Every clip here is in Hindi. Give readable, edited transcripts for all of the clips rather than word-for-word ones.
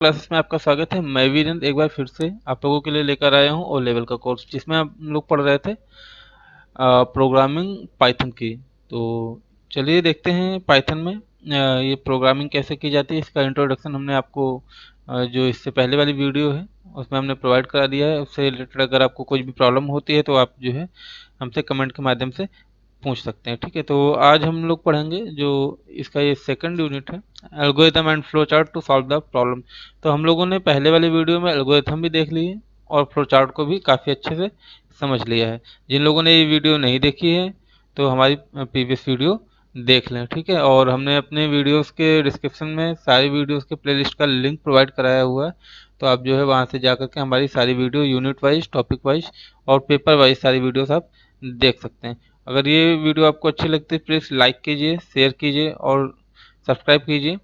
क्लासेस में आपका स्वागत है। मैं वीरेंद्र एक बार फिर से आप लोगों के लिए लेकर आया हूँ ओ लेवल का कोर्स, जिसमें हम लोग पढ़ रहे थे प्रोग्रामिंग पाइथन की। तो चलिए देखते हैं पाइथन में ये प्रोग्रामिंग कैसे की जाती है। इसका इंट्रोडक्शन हमने आपको जो इससे पहले वाली वीडियो है उसमें हमने प्रोवाइड करा दिया है। उससे रिलेटेड अगर आपको कोई भी प्रॉब्लम होती है तो आप जो है हमसे कमेंट के माध्यम से पूछ सकते हैं। ठीक है, तो आज हम लोग पढ़ेंगे जो इसका ये सेकंड यूनिट है, algorithm and flow chart to solve the problem. तो हम लोगों ने पहले वाली वीडियो में एल्गोरिथम भी देख ली है और फ्लो चार्ट को भी काफ़ी अच्छे से समझ लिया है। जिन लोगों ने ये वीडियो नहीं देखी है तो हमारी प्रीवियस वीडियो देख लें। ठीक है, और हमने अपने वीडियोस के डिस्क्रिप्शन में सारी वीडियोस के प्लेलिस्ट का लिंक प्रोवाइड कराया हुआ है। तो आप जो है वहाँ से जा करके हमारी सारी video unit wise, topic wise और पेपर वाइज सारी वीडियोस आप देख सकते हैं। अगर ये वीडियो आपको अच्छी लगती है प्लीज़ लाइक कीजिए, शेयर कीजिए और सब्सक्राइब कीजिए।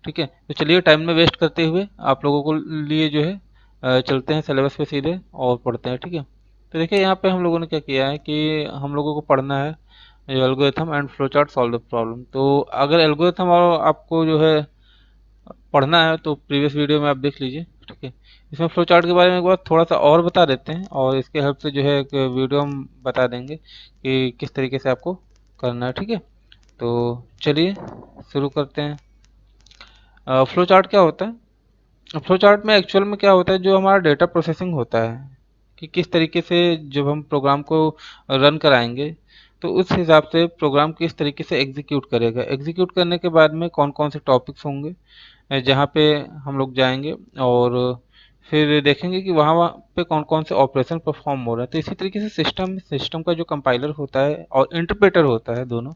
ठीक है, तो चलिए टाइम में वेस्ट करते हुए आप लोगों को लिए जो है चलते हैं सिलेबस पे सीधे और पढ़ते हैं। ठीक है, तो देखिए यहाँ पे हम लोगों ने क्या किया है कि हम लोगों को पढ़ना है algorithm and flow chart solve the problem. तो अगर एल्गोरिथम और आपको जो है पढ़ना है तो प्रीवियस वीडियो में आप देख लीजिए। ठीक है, इसमें फ्लो चार्ट के बारे में एक बार थोड़ा सा और बता देते हैं और इसके हेल्प से जो है एक वीडियो हम बता देंगे कि किस तरीके से आपको करना है। ठीक है, तो चलिए शुरू करते हैं। फ्लो चार्ट क्या होता है? फ्लो चार्ट में एक्चुअल में क्या होता है, जो हमारा डेटा प्रोसेसिंग होता है कि किस तरीके से जब हम प्रोग्राम को रन कराएंगे तो उस हिसाब से प्रोग्राम किस तरीके से एग्जीक्यूट करेगा। एग्जीक्यूट करने के बाद में कौन कौन से टॉपिक्स होंगे जहाँ पे हम लोग जाएंगे और फिर देखेंगे कि वहाँ वहाँ पे कौन कौन से ऑपरेशन परफॉर्म हो रहा है। तो इसी तरीके से सिस्टम का जो कंपाइलर होता है और इंटरप्रेटर होता है दोनों।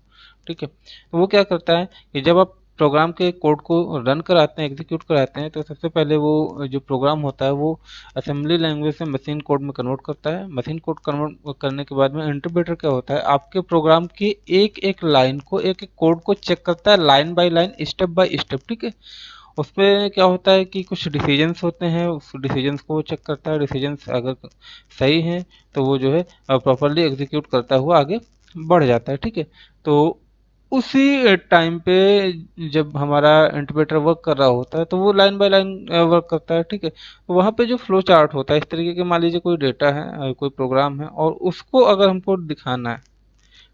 ठीक है, तो वो क्या करता है कि जब आप प्रोग्राम के कोड को रन कराते हैं, एग्जीक्यूट कराते हैं, तो सबसे पहले वो जो प्रोग्राम होता है वो असेंबली लैंग्वेज से मशीन कोड में कन्वर्ट करता है। मशीन कोड कन्वर्ट करने के बाद में इंटरप्रेटर क्या होता है, आपके प्रोग्राम की एक एक लाइन को, एक एक कोड को चेक करता है line by line, step by step. ठीक है, उसमें क्या होता है कि कुछ डिसीजंस होते हैं, उस डिसीजंस को वो चेक करता है। डिसीजंस अगर सही हैं तो वो जो है प्रॉपरली एग्जीक्यूट करता हुआ आगे बढ़ जाता है। ठीक है, तो उसी टाइम पे जब हमारा इंटरप्रेटर वर्क कर रहा होता है तो वो लाइन बाय लाइन वर्क करता है। ठीक है, तो वहाँ पे जो फ्लो चार्ट होता है इस तरीके के, मान लीजिए कोई डेटा है, कोई प्रोग्राम है और उसको अगर हमको दिखाना है।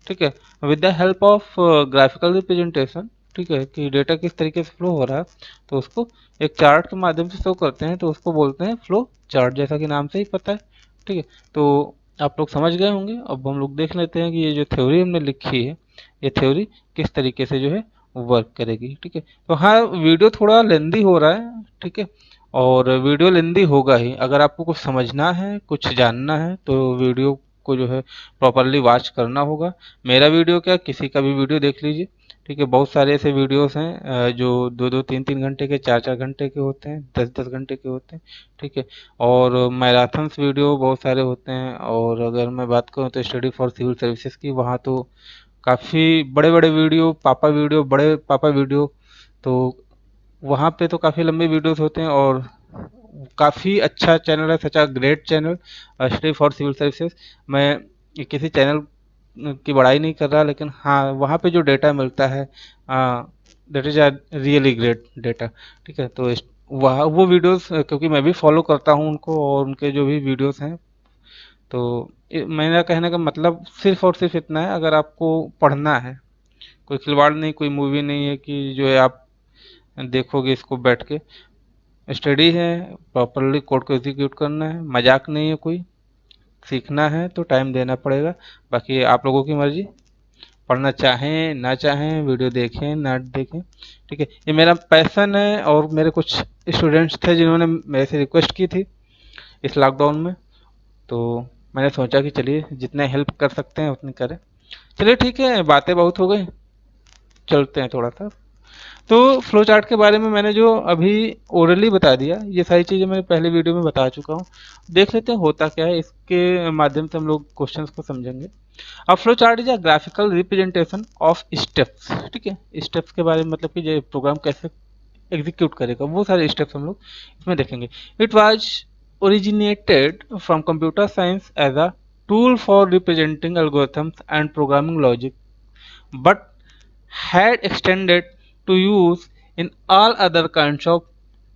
ठीक है, with the help of graphical representation. ठीक है, कि डेटा किस तरीके से फ्लो हो रहा है तो उसको एक चार्ट के माध्यम से शो करते हैं, तो उसको बोलते हैं फ्लो चार्ट, जैसा कि नाम से ही पता है। ठीक है, तो आप लोग समझ गए होंगे। अब हम लोग देख लेते हैं कि ये जो थ्योरी हमने लिखी है ये थ्योरी किस तरीके से जो है वर्क करेगी। ठीक है, तो हाँ वीडियो थोड़ा लेंदी हो रहा है। ठीक है, और वीडियो लेंदी होगा ही। अगर आपको कुछ समझना है, कुछ जानना है तो वीडियो को जो है प्रॉपरली वॉच करना होगा। मेरा वीडियो क्या, किसी का भी वीडियो देख लीजिए। ठीक है, बहुत सारे ऐसे वीडियोस हैं जो दो दो तीन तीन घंटे के, चार चार घंटे के होते हैं, दस दस घंटे के होते हैं। ठीक है, और मैराथन्स वीडियो बहुत सारे होते हैं। और अगर मैं बात करूँ तो स्टडी फॉर सिविल सर्विसेज की, वहाँ तो काफ़ी बड़े बड़े वीडियो, पापा वीडियो, बड़े पापा वीडियो, तो वहाँ पे तो काफ़ी लंबे वीडियोस होते हैं। और काफ़ी अच्छा चैनल है, such a great channel, study for civil services. मैं किसी चैनल की बड़ाई नहीं कर रहा, लेकिन हाँ वहाँ पे जो डेटा मिलता है that is a really great data. ठीक है, तो वहाँ वो वीडियोस, क्योंकि मैं भी फॉलो करता हूँ उनको और उनके जो भी वीडियोस हैं, तो मेरा कहने का मतलब सिर्फ और सिर्फ इतना है, अगर आपको पढ़ना है, कोई खिलवाड़ नहीं, कोई मूवी नहीं है कि जो है आप देखोगे इसको बैठ के। स्टडी है, प्रॉपरली कोड को एग्जीक्यूट करना है, मजाक नहीं है कोई। सीखना है तो टाइम देना पड़ेगा, बाकी आप लोगों की मर्जी, पढ़ना चाहें ना चाहें, वीडियो देखें ना देखें। ठीक है, ये मेरा पैसन है और मेरे कुछ स्टूडेंट्स थे जिन्होंने मेरे से रिक्वेस्ट की थी इस लॉकडाउन में, तो मैंने सोचा कि चलिए जितने हेल्प कर सकते हैं उतनी करें। चलिए ठीक है, बातें बहुत हो गई, चलते हैं थोड़ा सा। तो फ्लो चार्ट के बारे में मैंने जो अभी ओरली बता दिया, ये सारी चीज़ें मैंने पहले वीडियो में बता चुका हूँ। देख लेते हैं होता क्या है, इसके माध्यम से हम लोग क्वेश्चंस को समझेंगे। अब flow chart is a graphical representation of steps. ठीक है, स्टेप्स के बारे में मतलब कि जो प्रोग्राम कैसे एग्जीक्यूट करेगा वो सारे स्टेप्स हम लोग इसमें देखेंगे। It was originated from computer science as a tool for representing algorithms and programming logic, but had extended to use in all other kinds of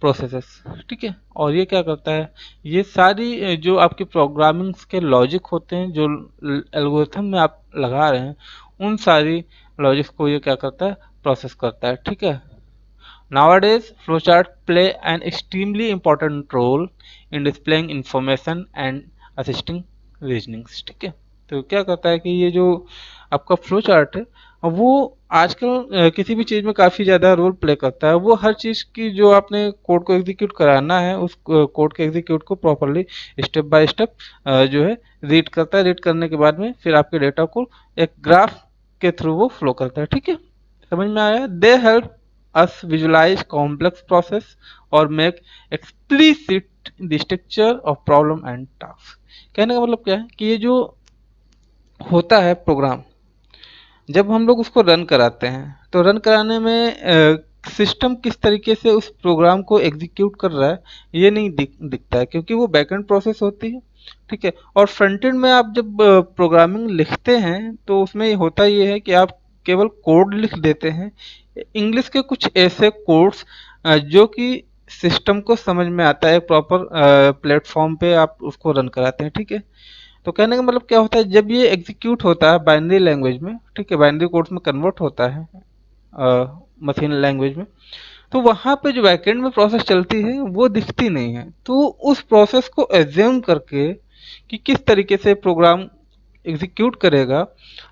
processes, ठीक है। और ये क्या करता है, ये सारी जो आपके प्रोग्रामिंग के लॉजिक होते हैं, जो एल्गोरिथम में आप लगा रहे हैं, उन सारी लॉजिक्स को ये क्या करता है, प्रोसेस करता है, ठीक है। Nowadays, flowcharts play an extremely important role in displaying information and assisting reasonings, ठीक है। तो क्या करता है कि ये जो आपका फ्लो चार्ट है, वो आजकल किसी भी चीज़ में काफ़ी ज़्यादा रोल प्ले करता है। वो हर चीज़ की जो आपने कोड को एग्जीक्यूट कराना है, उस कोड के एग्जीक्यूट को प्रॉपरली स्टेप बाय स्टेप जो है रीड करता है। रीड करने के बाद में फिर आपके डेटा को एक ग्राफ के थ्रू वो फ्लो करता है, ठीक है। समझ में आया? They help us visualize complex process or make explicit the structure of problem and task। कहने का मतलब क्या है कि ये जो होता है प्रोग्राम, जब हम लोग उसको रन कराते हैं तो रन कराने में सिस्टम किस तरीके से उस प्रोग्राम को एग्जीक्यूट कर रहा है ये नहीं दिखता है, क्योंकि वो बैकएंड प्रोसेस होती है, ठीक है। और फ्रंट एंड में आप जब प्रोग्रामिंग लिखते हैं तो उसमें ये होता ये है कि आप केवल कोड लिख देते हैं, इंग्लिश के कुछ ऐसे कोड्स जो कि सिस्टम को समझ में आता है, प्रॉपर प्लेटफॉर्म पे आप उसको रन कराते हैं, ठीक है। तो कहने का मतलब क्या होता है, जब ये एग्जीक्यूट होता है बाइनरी लैंग्वेज में, ठीक है, बाइनरी कोड्स में कन्वर्ट होता है मशीन लैंग्वेज में, तो वहाँ पे जो बैकएंड में प्रोसेस चलती है वो दिखती नहीं है। तो उस प्रोसेस को एज्यूम करके कि किस तरीके से प्रोग्राम एग्जीक्यूट करेगा,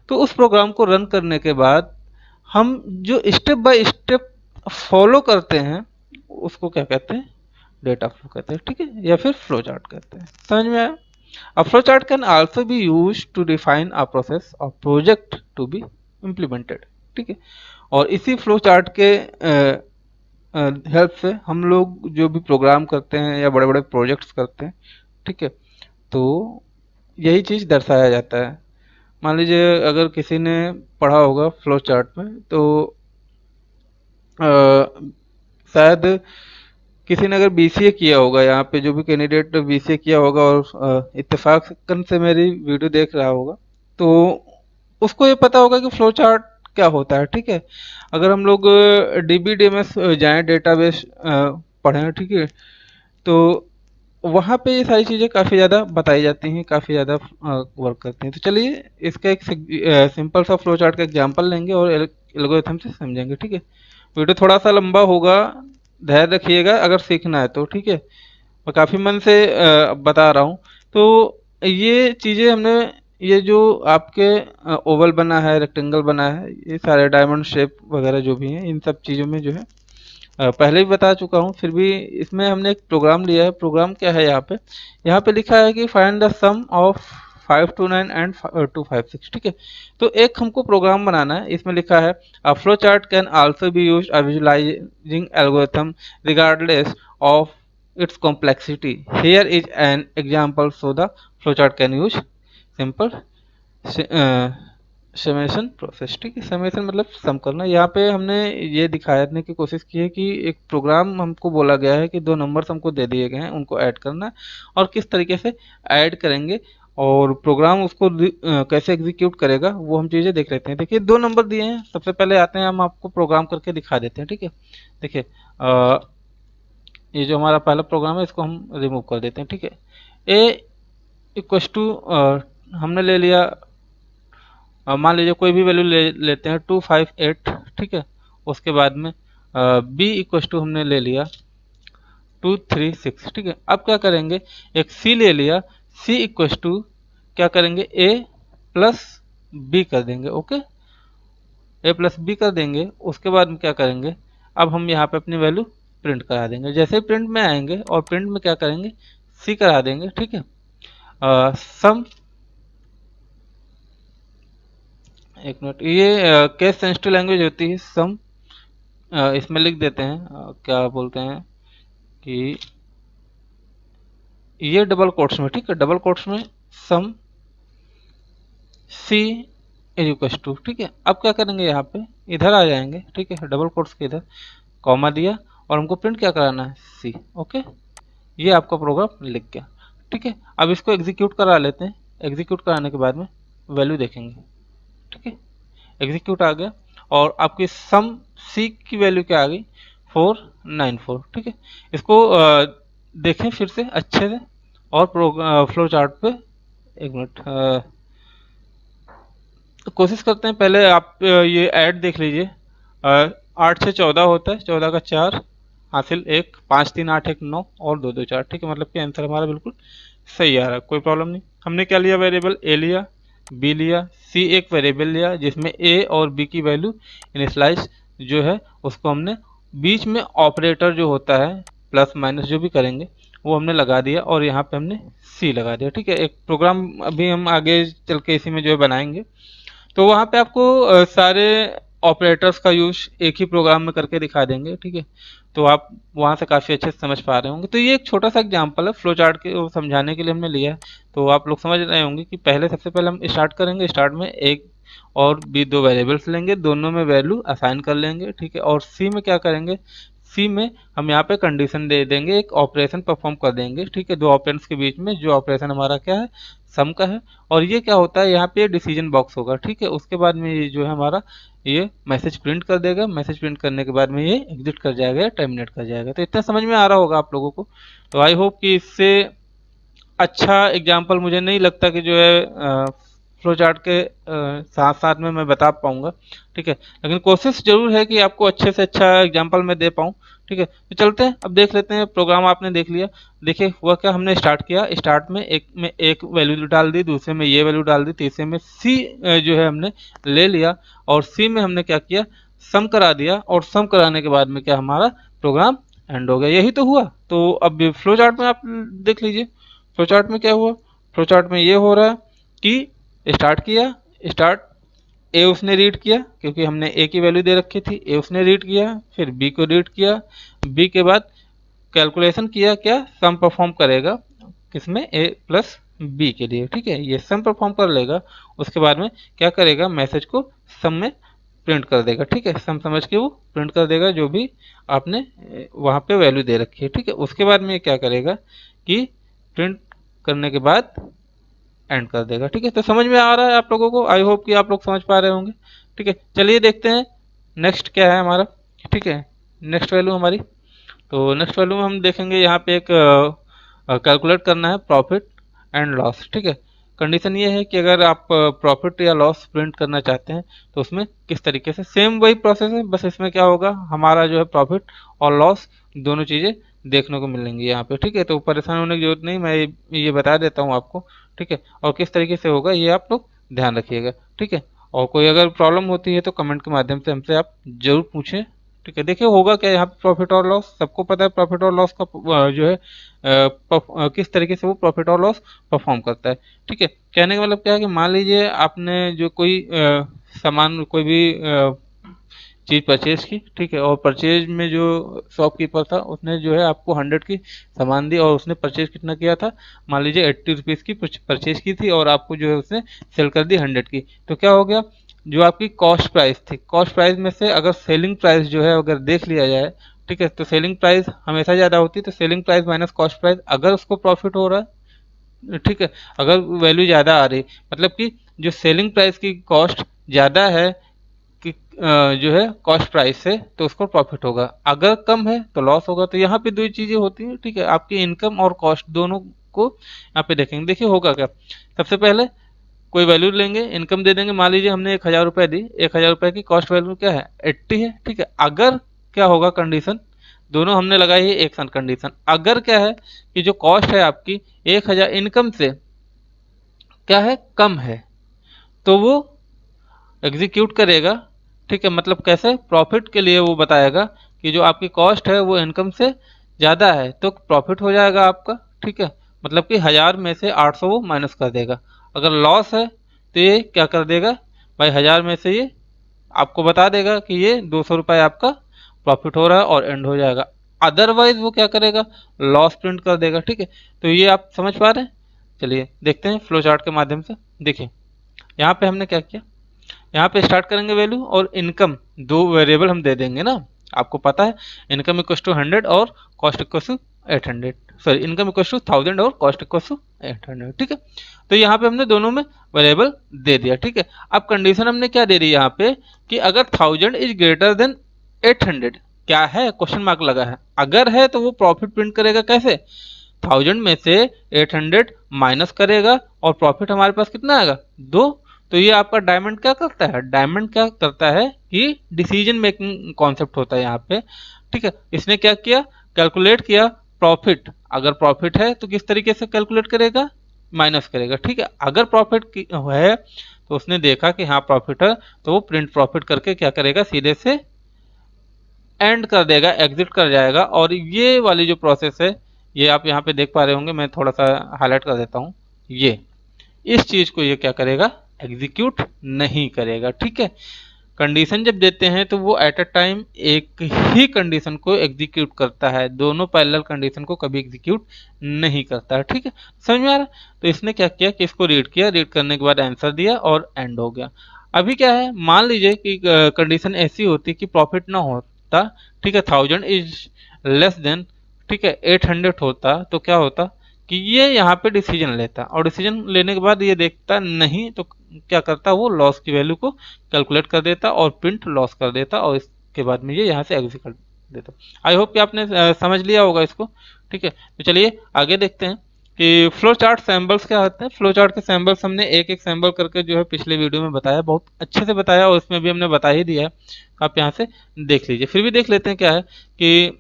तो उस प्रोग्राम को रन करने के बाद हम जो स्टेप बाय स्टेप फॉलो करते हैं उसको क्या कहते हैं, डेटा फ्लो कहते हैं, ठीक है, या फिर फ्लो चार्ट कहते हैं। समझ में आया? A flowchart can also be used to define a process or project to be implemented, ठीक है। और इसी फ्लो चार्ट के हेल्प से हम लोग जो भी प्रोग्राम करते हैं या बड़े बड़े प्रोजेक्ट्स करते हैं, ठीक है, तो यही चीज़ दर्शाया जाता है। मान लीजिए अगर किसी ने पढ़ा होगा फ्लो चार्ट में, तो शायद किसी ने अगर बीसीए किया होगा, यहाँ पे जो भी कैंडिडेट बीसीए किया होगा और इत्तेफाकन से मेरी वीडियो देख रहा होगा, तो उसको ये पता होगा कि फ्लो चार्ट क्या होता है, ठीक है। अगर हम लोग डीबीडीएमएस जाएं, डेटाबेस पढ़ें, ठीक है, तो वहाँ पे ये सारी चीज़ें काफ़ी ज़्यादा बताई जाती हैं, काफ़ी ज़्यादा वर्क करती हैं। तो चलिए इसका एक सिंपल सा फ्लो चार्ट का एग्जांपल लेंगे और एल्गोरिथम से समझेंगे, ठीक है। वीडियो थोड़ा सा लंबा होगा, धैर्य रखिएगा अगर सीखना है तो, ठीक है। मैं काफ़ी मन से बता रहा हूँ। तो ये चीज़ें हमने, ये जो आपके ओवल बना है, रेक्टेंगल बना है, ये सारे डायमंड शेप वगैरह जो भी हैं, इन सब चीज़ों में जो है पहले भी बता चुका हूँ, फिर भी इसमें हमने एक प्रोग्राम लिया है। प्रोग्राम क्या है, यहाँ पे लिखा है कि find the sum of 529 and 256, ठीक है। तो एक हमको प्रोग्राम बनाना है, इसमें लिखा है a flow chart can also be used a visualising algorithm regardless of its complexity। Here is an example so the flowchart can use simple summation process, ठीक है। समेशन मतलब सम करना। यहाँ पे हमने ये दिखाने की कोशिश की है कि एक प्रोग्राम हमको बोला गया है कि दो नंबर्स हमको दे दिए गए हैं, उनको ऐड करना है, और किस तरीके से ऐड करेंगे और प्रोग्राम उसको कैसे एग्जीक्यूट करेगा वो हम चीज़ें देख लेते हैं। देखिए दो नंबर दिए हैं, सबसे पहले आते हैं, हम आपको प्रोग्राम करके दिखा देते हैं, ठीक है। देखिए ये जो हमारा पहला प्रोग्राम है इसको हम रिमूव कर देते हैं, ठीक है। ए इक्वस टू हमने ले लिया, मान लीजिए कोई भी वैल्यू लेते हैं 258, ठीक है। उसके बाद में बी इक्वस टू हमने ले लिया 236, ठीक है। अब क्या करेंगे, एक सी ले लिया, सी इक्वस टू क्या करेंगे, ए प्लस बी कर देंगे, ओके, ए प्लस बी कर देंगे। उसके बाद में क्या करेंगे, अब हम यहाँ पे अपनी वैल्यू प्रिंट करा देंगे। जैसे ही प्रिंट में आएंगे और प्रिंट में क्या करेंगे, सी करा देंगे, ठीक है। सम, एक मिनट, ये केस सेंसिटिव लैंग्वेज होती है सम, इसमें लिख देते हैं क्या बोलते हैं कि ये डबल कोट्स में, ठीक है, डबल कोट्स में सम सी इज इक्वल टू, ठीक है। अब क्या करेंगे, यहाँ पे इधर आ जाएंगे, ठीक है, डबल कोट्स के इधर कॉमा दिया और हमको प्रिंट क्या कराना है, सी, ओके। ये आपका प्रोग्राम लिख गया, ठीक है। अब इसको एग्जीक्यूट करा लेते हैं। एग्जीक्यूट कराने के बाद में वैल्यू देखेंगे, ठीक है, एग्जीक्यूट आ गया और आपकी सम सी की वैल्यू क्या आ गई, 494। ठीक है, इसको देखें फिर से अच्छे से और फ्लो चार्ट पे। एक मिनट, तो कोशिश करते हैं पहले आप ये ऐड देख लीजिए। 8 से 14 होता है, 14 का 4 हासिल 1, 5 3 8 1 9 और 2 2 4। ठीक है, मतलब कि आंसर हमारा बिल्कुल सही आ रहा है, कोई प्रॉब्लम नहीं। हमने क्या लिया वेरिएबल, ए लिया, बी लिया, सी एक वेरिएबल लिया जिसमें ए और बी की वैल्यू इनिशलाइज जो है उसको हमने बीच में ऑपरेटर जो होता है प्लस माइनस जो भी करेंगे वो हमने लगा दिया और यहाँ पे हमने सी लगा दिया। ठीक है, एक प्रोग्राम अभी हम आगे चल के इसी में जो है बनाएंगे, तो वहाँ पे आपको सारे ऑपरेटर्स का यूज एक ही प्रोग्राम में करके दिखा देंगे। ठीक है, तो आप वहाँ से काफ़ी अच्छे से समझ पा रहे होंगे। तो ये एक छोटा सा एग्जांपल है, फ्लो चार्ट के वो समझाने के लिए हमने लिया है। तो आप लोग समझ रहे होंगे कि पहले सबसे पहले हम स्टार्ट करेंगे, स्टार्ट में एक और बी दो वेरिएबल्स लेंगे, दोनों में वैल्यू असाइन कर लेंगे। ठीक है, और सी में क्या करेंगे, सी में हम यहाँ पे कंडीशन दे देंगे, एक ऑपरेशन परफॉर्म कर देंगे। ठीक है, दो ऑपरेंड्स के बीच में जो ऑपरेशन हमारा क्या है, सम का है। और ये क्या होता है, यहाँ पे डिसीजन बॉक्स होगा। ठीक है, उसके बाद में ये जो है हमारा ये मैसेज प्रिंट कर देगा, मैसेज प्रिंट करने के बाद में ये एग्जिट कर जाएगा या टर्मिनेट कर जाएगा। तो इतना समझ में आ रहा होगा आप लोगों को। तो आई होप कि इससे अच्छा एग्जाम्पल मुझे नहीं लगता कि जो है फ्लो चार्ट के साथ साथ में मैं बता पाऊंगा। ठीक है, लेकिन कोशिश जरूर है कि आपको अच्छे से अच्छा एग्जाम्पल मैं दे पाऊँ। ठीक है, तो चलते हैं, अब देख लेते हैं। प्रोग्राम आपने देख लिया, देखिए हुआ क्या, हमने स्टार्ट किया, स्टार्ट में एक वैल्यू डाल दी, दूसरे में ये वैल्यू डाल दी, तीसरे में सी जो है हमने ले लिया और सी में हमने क्या किया, सम करा दिया और सम कराने के बाद में क्या हमारा प्रोग्राम एंड हो गया। यही तो हुआ। तो अब फ्लो चार्ट में आप देख लीजिए, फ्लो चार्ट में क्या हुआ, फ्लो चार्ट में ये हो रहा है कि स्टार्ट किया, स्टार्ट ए उसने रीड किया क्योंकि हमने ए की वैल्यू दे रखी थी, ए उसने रीड किया, फिर बी को रीड किया, बी के बाद कैलकुलेशन किया, क्या सम परफॉर्म करेगा किसमें, ए प्लस बी के लिए। ठीक है, ये सम परफॉर्म कर लेगा, उसके बाद में क्या करेगा, मैसेज को सम में प्रिंट कर देगा। ठीक है, सम समझ के वो प्रिंट कर देगा जो भी आपने वहाँ पे वैल्यू दे रखी है। ठीक है, उसके बाद में क्या करेगा कि प्रिंट करने के बाद एंड कर देगा। ठीक है, तो समझ में आ रहा है आप लोगों को, आई होप कि आप लोग समझ पा रहे होंगे। ठीक है, चलिए देखते हैं नेक्स्ट क्या है हमारा। ठीक है, नेक्स्ट वैल्यू हमारी, तो नेक्स्ट वैल्यू में हम देखेंगे यहाँ पे एक कैलकुलेट करना है प्रॉफिट एंड लॉस। ठीक है, कंडीशन ये है कि अगर आप प्रॉफिट या लॉस प्रिंट करना चाहते हैं तो उसमें किस तरीके से, सेम वही प्रोसेस है, बस इसमें क्या होगा, हमारा जो है प्रॉफिट और लॉस दोनों चीज़ें देखने को मिलेंगी यहाँ पे। ठीक है, तो परेशान होने की जरूरत नहीं, मैं ये बता देता हूँ आपको। ठीक है, और किस तरीके से होगा ये आप लोग ध्यान रखिएगा। ठीक है, और कोई अगर प्रॉब्लम होती है तो कमेंट के माध्यम से हमसे आप जरूर पूछें। ठीक है, देखिए होगा क्या यहाँ पे, प्रॉफिट और लॉस सबको पता है, प्रॉफिट और लॉस का जो है किस तरीके से वो प्रॉफिट और लॉस परफॉर्म करता है। ठीक है, कहने का मतलब क्या है कि मान लीजिए आपने जो कोई सामान, कोई भी चीज़ परचेज की। ठीक है, और परचेज में जो शॉपकीपर था उसने जो है आपको 100 की सामान दी और उसने परचेज कितना किया था, मान लीजिए 80 रुपीज़ की परचेज की थी और आपको जो है उसने सेल कर दी 100 की। तो क्या हो गया, जो आपकी कॉस्ट प्राइस थी, कॉस्ट प्राइस में से अगर सेलिंग प्राइस जो है अगर देख लिया जाए, ठीक है, तो सेलिंग प्राइस हमेशा ज़्यादा होती है, तो selling price minus cost price, अगर उसको प्रॉफिट हो रहा है, ठीक है, अगर वैल्यू ज़्यादा आ रही, मतलब कि जो सेलिंग प्राइस की कॉस्ट ज़्यादा है कि जो है कॉस्ट प्राइस से, तो उसको प्रॉफिट होगा, अगर कम है तो लॉस होगा। तो यहाँ पे दो चीज़ें होती हैं। ठीक है, आपकी इनकम और कॉस्ट दोनों को यहाँ पे देखेंगे। देखिए होगा क्या, सबसे पहले कोई वैल्यू लेंगे, इनकम दे देंगे, मान लीजिए हमने 1000 रुपये दी, 1000 रुपये की कॉस्ट वैल्यू क्या है, 80 है। ठीक है, अगर क्या होगा कंडीशन, दोनों हमने लगाई है एक साथ कंडीशन, अगर क्या है कि जो कॉस्ट है आपकी 1000 इनकम से क्या है, कम है, तो वो एग्जीक्यूट करेगा। ठीक है, मतलब कैसे, प्रॉफिट के लिए वो बताएगा कि जो आपकी कॉस्ट है वो इनकम से ज़्यादा है तो प्रॉफिट हो जाएगा आपका। ठीक है, मतलब कि 1000 में से 800 वो माइनस कर देगा। अगर लॉस है तो ये क्या कर देगा भाई, 1000 में से ये आपको बता देगा कि ये 200 रुपये आपका प्रॉफिट हो रहा है और एंड हो जाएगा। अदरवाइज वो क्या करेगा, लॉस प्रिंट कर देगा। ठीक है, तो ये आप समझ पा रहे हैं। चलिए देखते हैं फ्लो चार्ट के माध्यम से। देखिए यहाँ पे हमने क्या किया, यहाँ पे स्टार्ट करेंगे वैल्यू और इनकम, दो वेरिएबल हम दे देंगे ना, आपको पता है इनकम इक्वल टू 100 और cost equal to 800, sorry income equal to 1000 और कॉस्ट इक्वल टू 800। ठीक है, तो यहाँ पे हमने दोनों में वेरिएबल दे दिया। ठीक है, अब कंडीशन हमने क्या दे दी यहाँ पे कि अगर 1000 इज ग्रेटर देन 800, क्या है, क्वेश्चन मार्क लगा है। अगर है तो वो प्रॉफिट प्रिंट करेगा कैसे, 1000 में से 800 माइनस करेगा और प्रॉफिट हमारे पास कितना आएगा 2। तो ये आपका डायमंड क्या करता है, डायमंड क्या करता है कि डिसीजन मेकिंग कॉन्सेप्ट होता है यहाँ पे, ठीक है। इसने क्या किया, कैलकुलेट किया प्रॉफिट, अगर प्रॉफिट है तो किस तरीके से कैलकुलेट करेगा, माइनस करेगा, ठीक है। अगर प्रॉफिट है तो उसने देखा कि हाँ प्रॉफिट है, तो वो प्रिंट प्रॉफिट करके क्या करेगा, सीधे से एंड कर देगा, एग्जिट कर जाएगा। और ये वाली जो प्रोसेस है, ये आप यहाँ पे देख पा रहे होंगे, मैं थोड़ा सा हाईलाइट कर देता हूँ। ये इस चीज को ये क्या करेगा, एग्जीक्यूट नहीं करेगा, ठीक है। कंडीशन जब देते हैं तो वो एट अ टाइम एक ही कंडीशन को एग्जीक्यूट करता है, दोनों पैरेलल कंडीशन को कभी एग्जीक्यूट नहीं करता है, ठीक है। समझ में आ रहा है। तो इसने क्या किया कि इसको रीड किया, रीड करने के बाद आंसर दिया और एंड हो गया। अभी क्या है, मान लीजिए कि कंडीशन ऐसी होती कि प्रॉफिट ना होता, ठीक है, 1000 इज लेस देन, ठीक है, 800 होता, तो क्या होता कि ये यहाँ पे डिसीजन लेता, और डिसीजन लेने के बाद ये देखता नहीं तो क्या करता, वो लॉस की वैल्यू को कैलकुलेट कर देता और प्रिंट लॉस कर देता, और इसके बाद में ये यहाँ से एग्जिट कर देता। आई होप कि आपने समझ लिया होगा इसको, ठीक है। तो चलिए आगे देखते हैं कि फ्लो चार्ट सैम्बल्स क्या होते हैं। फ्लो चार्ट के सैम्बल्स हमने एक एक सैम्बल करके जो है पिछले वीडियो में बताया, बहुत अच्छे से बताया, और इसमें भी हमने बता ही दिया है, आप यहाँ से देख लीजिए। फिर भी देख लेते हैं क्या है कि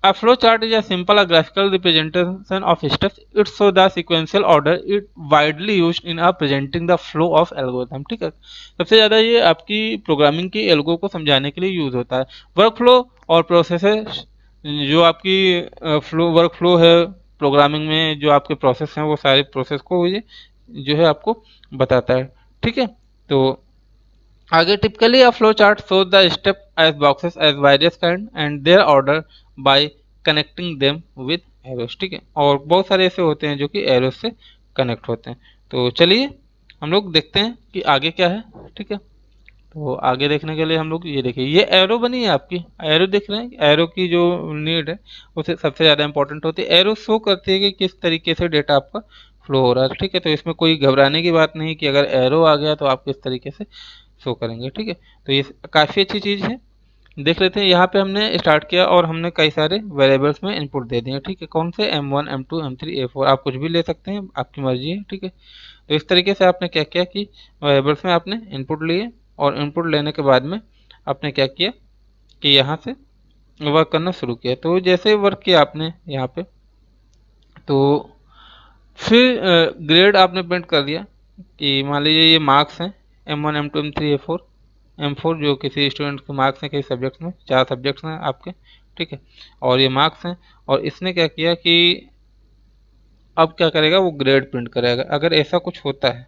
a flow chart is a simple a graphical representation of steps. It shows the sequential order. It widely used in a presenting the flow of algorithm. ठीक है, सबसे ज़्यादा ये आपकी प्रोग्रामिंग की एल्गो को समझाने के लिए यूज़ होता है। वर्क फ्लो और प्रोसेस, जो आपकी फ्लो वर्क फ्लो है प्रोग्रामिंग में, जो आपके प्रोसेस हैं वो सारे प्रोसेस को ये जो है आपको बताता है, ठीक है। तो आगे typically a flow chart shows the step as boxes as various kind and their order by connecting them with arrows, ठीक है। और बहुत सारे ऐसे होते हैं जो कि एरोस से कनेक्ट होते हैं। तो चलिए हम लोग देखते हैं कि आगे क्या है, ठीक है। तो आगे देखने के लिए हम लोग ये देखिए, ये एरो बनी है आपकी, एरो देख रहे हैं, एरो की जो नीड है उसे सबसे ज़्यादा इंपॉर्टेंट होती है। एरो शो करती है कि किस तरीके से डेटा आपका फ्लो हो रहा है, ठीक है। तो इसमें कोई घबराने की बात नहीं कि अगर एरो आ गया तो आप किस तरीके से शो करेंगे, ठीक है। तो ये काफ़ी अच्छी चीज़ है। देख लेते हैं, यहाँ पे हमने स्टार्ट किया और हमने कई सारे वेरिएबल्स में इनपुट दे दिए, ठीक है। कौन से M1 M2 M3 A4, आप कुछ भी ले सकते हैं, आपकी मर्जी है, ठीक है। तो इस तरीके से आपने क्या किया कि वेरिएबल्स में आपने इनपुट लिए, और इनपुट लेने के बाद में आपने क्या किया कि यहाँ से वर्क करना शुरू किया। तो जैसे वर्क किया आपने यहाँ पे, तो फिर ग्रेड आपने प्रिंट कर दिया कि मान लीजिए ये मार्क्स हैं M1 M2 M3 A4, M4 जो किसी स्टूडेंट के मार्क्स हैं किसी सब्जेक्ट्स में, 4 सब्जेक्ट्स हैं आपके, ठीक है। और ये मार्क्स हैं, और इसने क्या किया कि अब क्या करेगा, वो ग्रेड प्रिंट करेगा। अगर ऐसा कुछ होता है,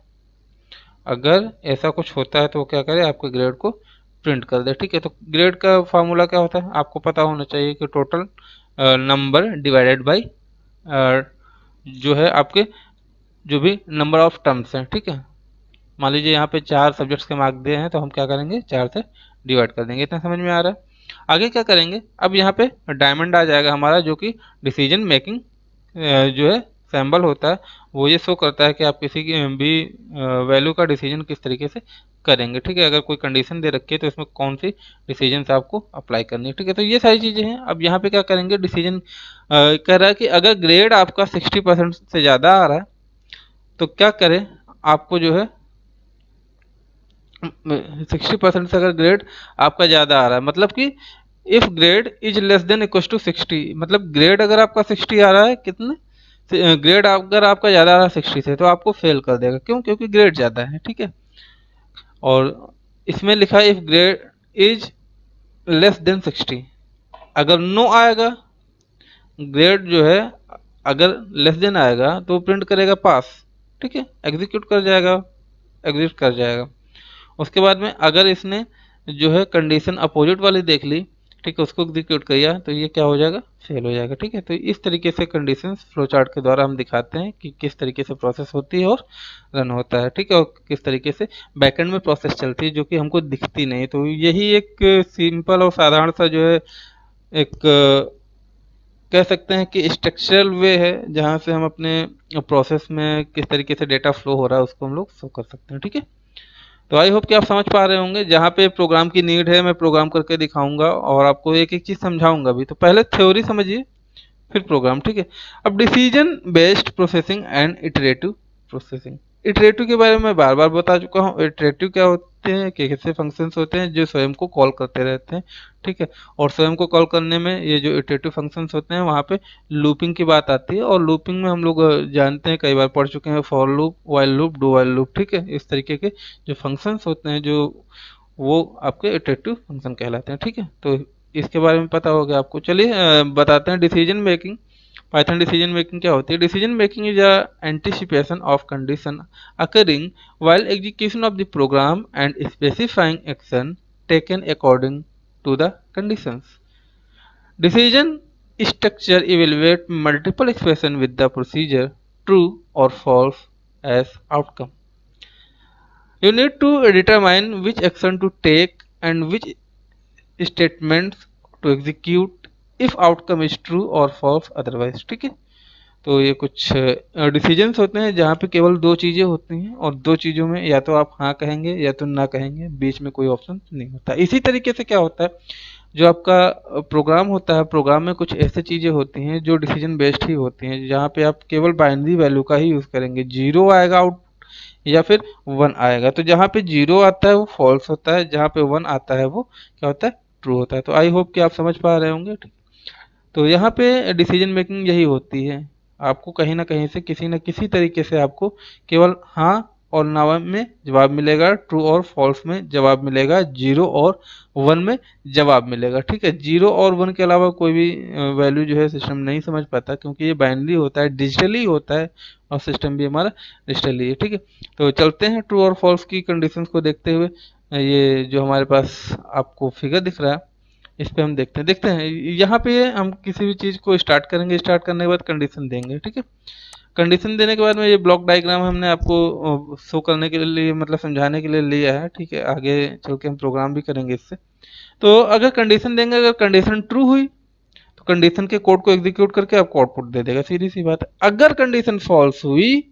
अगर ऐसा कुछ होता है तो वो क्या करे, आपके ग्रेड को प्रिंट कर दे, ठीक है। तो ग्रेड का फार्मूला क्या होता है, आपको पता होना चाहिए कि टोटल नंबर डिवाइडेड बाई जो है आपके जो भी नंबर ऑफ टर्म्स हैं, ठीक है। मान लीजिए यहाँ पे 4 सब्जेक्ट्स के मार्क दिए हैं, तो हम क्या करेंगे, 4 से डिवाइड कर देंगे। इतना समझ में आ रहा है। आगे क्या करेंगे, अब यहाँ पे डायमंड आ जाएगा हमारा, जो कि डिसीजन मेकिंग जो है सैम्बल होता है, वो ये शो करता है कि आप किसी की भी वैल्यू का डिसीजन किस तरीके से करेंगे, ठीक है। अगर कोई कंडीशन दे रखी है तो इसमें कौन सी डिसीजन आपको अप्लाई करनी है, ठीक है। तो ये सारी चीज़ें हैं। अब यहाँ पे क्या करेंगे, डिसीजन कह रहा है कि अगर ग्रेड आपका 60% से ज़्यादा आ रहा है तो क्या करें, आपको जो है 60% से अगर ग्रेड आपका ज़्यादा आ रहा है, मतलब कि if grade is less than equal to 60, मतलब ग्रेड अगर आपका 60 आ रहा है, कितने ग्रेड अगर आपका ज़्यादा आ रहा है 60 से, तो आपको फेल कर देगा। क्यों, क्योंकि ग्रेड ज़्यादा है, ठीक है। और इसमें लिखा है if grade is less then 60, अगर नो आएगा ग्रेड जो है, अगर लेस देन आएगा तो प्रिंट करेगा पास, ठीक है, एग्जीक्यूट कर जाएगा, एग्जिट कर जाएगा। उसके बाद में अगर इसने जो है कंडीशन अपोजिट वाली देख ली, ठीक है, उसको एग्जीक्यूट किया, तो ये क्या हो जाएगा, फेल हो जाएगा, ठीक है। तो इस तरीके से कंडीशंस फ्लो चार्ट के द्वारा हम दिखाते हैं कि किस तरीके से प्रोसेस होती है और रन होता है, ठीक है, और किस तरीके से बैकएंड में प्रोसेस चलती है जो कि हमको दिखती नहीं। तो यही एक सिंपल और साधारण सा जो है एक कह सकते हैं कि स्ट्रक्चरल वे है, जहाँ से हम अपने प्रोसेस में किस तरीके से डेटा फ्लो हो रहा है उसको हम लोग शो कर सकते हैं, ठीक है। तो आई होप कि आप समझ पा रहे होंगे। जहाँ पे प्रोग्राम की नीड है मैं प्रोग्राम करके दिखाऊंगा और आपको एक एक चीज़ समझाऊंगा भी। तो पहले थ्योरी समझिए, फिर प्रोग्राम, ठीक है। अब decision based processing and iterative processing. Iterative के बारे में मैं बार बार बता चुका हूँ। इटरेटिव क्या होते हैं कि कैसे फंक्शंस होते हैं जो स्वयं को कॉल करते रहते हैं, ठीक है। और स्वयं को कॉल करने में ये जो इटरेटिव फंक्शंस होते हैं वहाँ पे लूपिंग की बात आती है। और लूपिंग में हम लोग जानते हैं, कई बार पढ़ चुके हैं, for loop, while loop, do while loop, ठीक है। इस तरीके के जो फंक्शंस होते हैं जो वो आपके इटरेटिव फंक्शन कहलाते हैं, ठीक है। तो इसके बारे में पता हो गया आपको। चलिए बताते हैं decision making. Python decision making क्या होती है? Decision making is a anticipation of condition occurring while execution of the program and specifying action taken according to the conditions. Decision structure evaluate multiple expression with the procedure true or false as outcome. You need to determine which action to take and which statements to execute if outcome is true or false otherwise, ठीक है। तो ये कुछ डिसीजंस होते हैं जहाँ पे केवल दो चीज़ें होती हैं और दो चीज़ों में या तो आप हाँ कहेंगे या तो ना कहेंगे, बीच में कोई ऑप्शन नहीं होता। इसी तरीके से क्या होता है, जो आपका प्रोग्राम होता है, प्रोग्राम में कुछ ऐसी चीज़ें होती हैं जो डिसीजन बेस्ड ही होती हैं, जहाँ पे आप केवल बाइनरी वैल्यू का ही यूज़ करेंगे। जीरो आएगा आउट या फिर वन आएगा। तो जहाँ पे जीरो आता है वो फॉल्स होता है, जहाँ पे वन आता है वो क्या होता है, ट्रू होता है। तो आई होप कि आप समझ पा रहे होंगे। तो यहाँ पे डिसीजन मेकिंग यही होती है। आपको कहीं ना कहीं से किसी न किसी तरीके से आपको केवल हाँ और ना में जवाब मिलेगा, ट्रू और फॉल्स में जवाब मिलेगा, जीरो और वन में जवाब मिलेगा, ठीक है। जीरो और वन के अलावा कोई भी वैल्यू जो है सिस्टम नहीं समझ पाता, क्योंकि ये बाइनरी होता है, डिजिटली होता है और सिस्टम भी हमारा डिजिटली है, ठीक है। तो चलते हैं ट्रू और फॉल्स की कंडीशंस को देखते हुए। ये जो हमारे पास आपको फिगर दिख रहा है इस पे हम देखते हैं यहाँ पे हम किसी भी चीज़ को स्टार्ट करेंगे, स्टार्ट करने के बाद कंडीशन देंगे, ठीक है। कंडीशन देने के बाद में ये ब्लॉक डायग्राम हमने आपको शो करने के लिए, मतलब समझाने के लिए लिया है, ठीक है। आगे चल के हम प्रोग्राम भी करेंगे इससे। तो अगर कंडीशन देंगे, अगर कंडीशन ट्रू हुई तो कंडीशन के कोड को एग्जीक्यूट करके आपको आउटपुट दे देगा, सीधी सी बात है। अगर कंडीशन फॉल्स हुई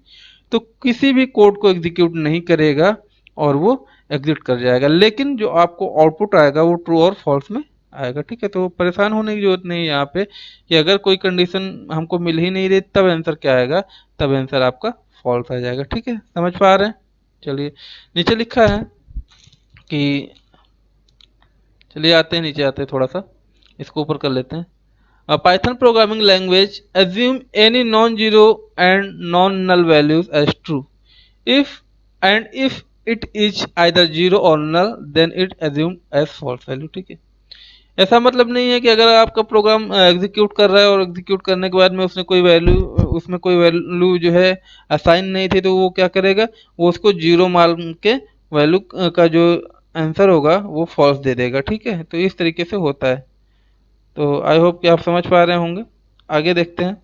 तो किसी भी कोड को एग्जीक्यूट नहीं करेगा और वो एग्जिट कर जाएगा, लेकिन जो आपको आउटपुट आएगा वो ट्रू और फॉल्स में आएगा, ठीक है। तो परेशान होने की जरूरत नहीं है यहाँ पे कि अगर कोई कंडीशन हमको मिल ही नहीं रही तब आंसर क्या आएगा, तब आंसर आपका फॉल्स आ जाएगा, ठीक है। समझ पा रहे हैं? चलिए नीचे लिखा है कि, चलिए आते हैं नीचे, आते हैं थोड़ा सा इसको ऊपर कर लेते हैं। A Python programming language assume any non-zero and non-null values as true. If it is either zero or null, then it assumed as false value, ठीक है। ऐसा मतलब नहीं है कि अगर आपका प्रोग्राम एग्जीक्यूट कर रहा है और एग्जीक्यूट करने के बाद में उसमें कोई वैल्यू जो है असाइन नहीं थी, तो वो क्या करेगा, वो उसको जीरो मान के वैल्यू का जो आंसर होगा वो फॉल्स दे देगा, ठीक है। तो इस तरीके से होता है। तो आई होप कि आप समझ पा रहे होंगे। आगे देखते हैं।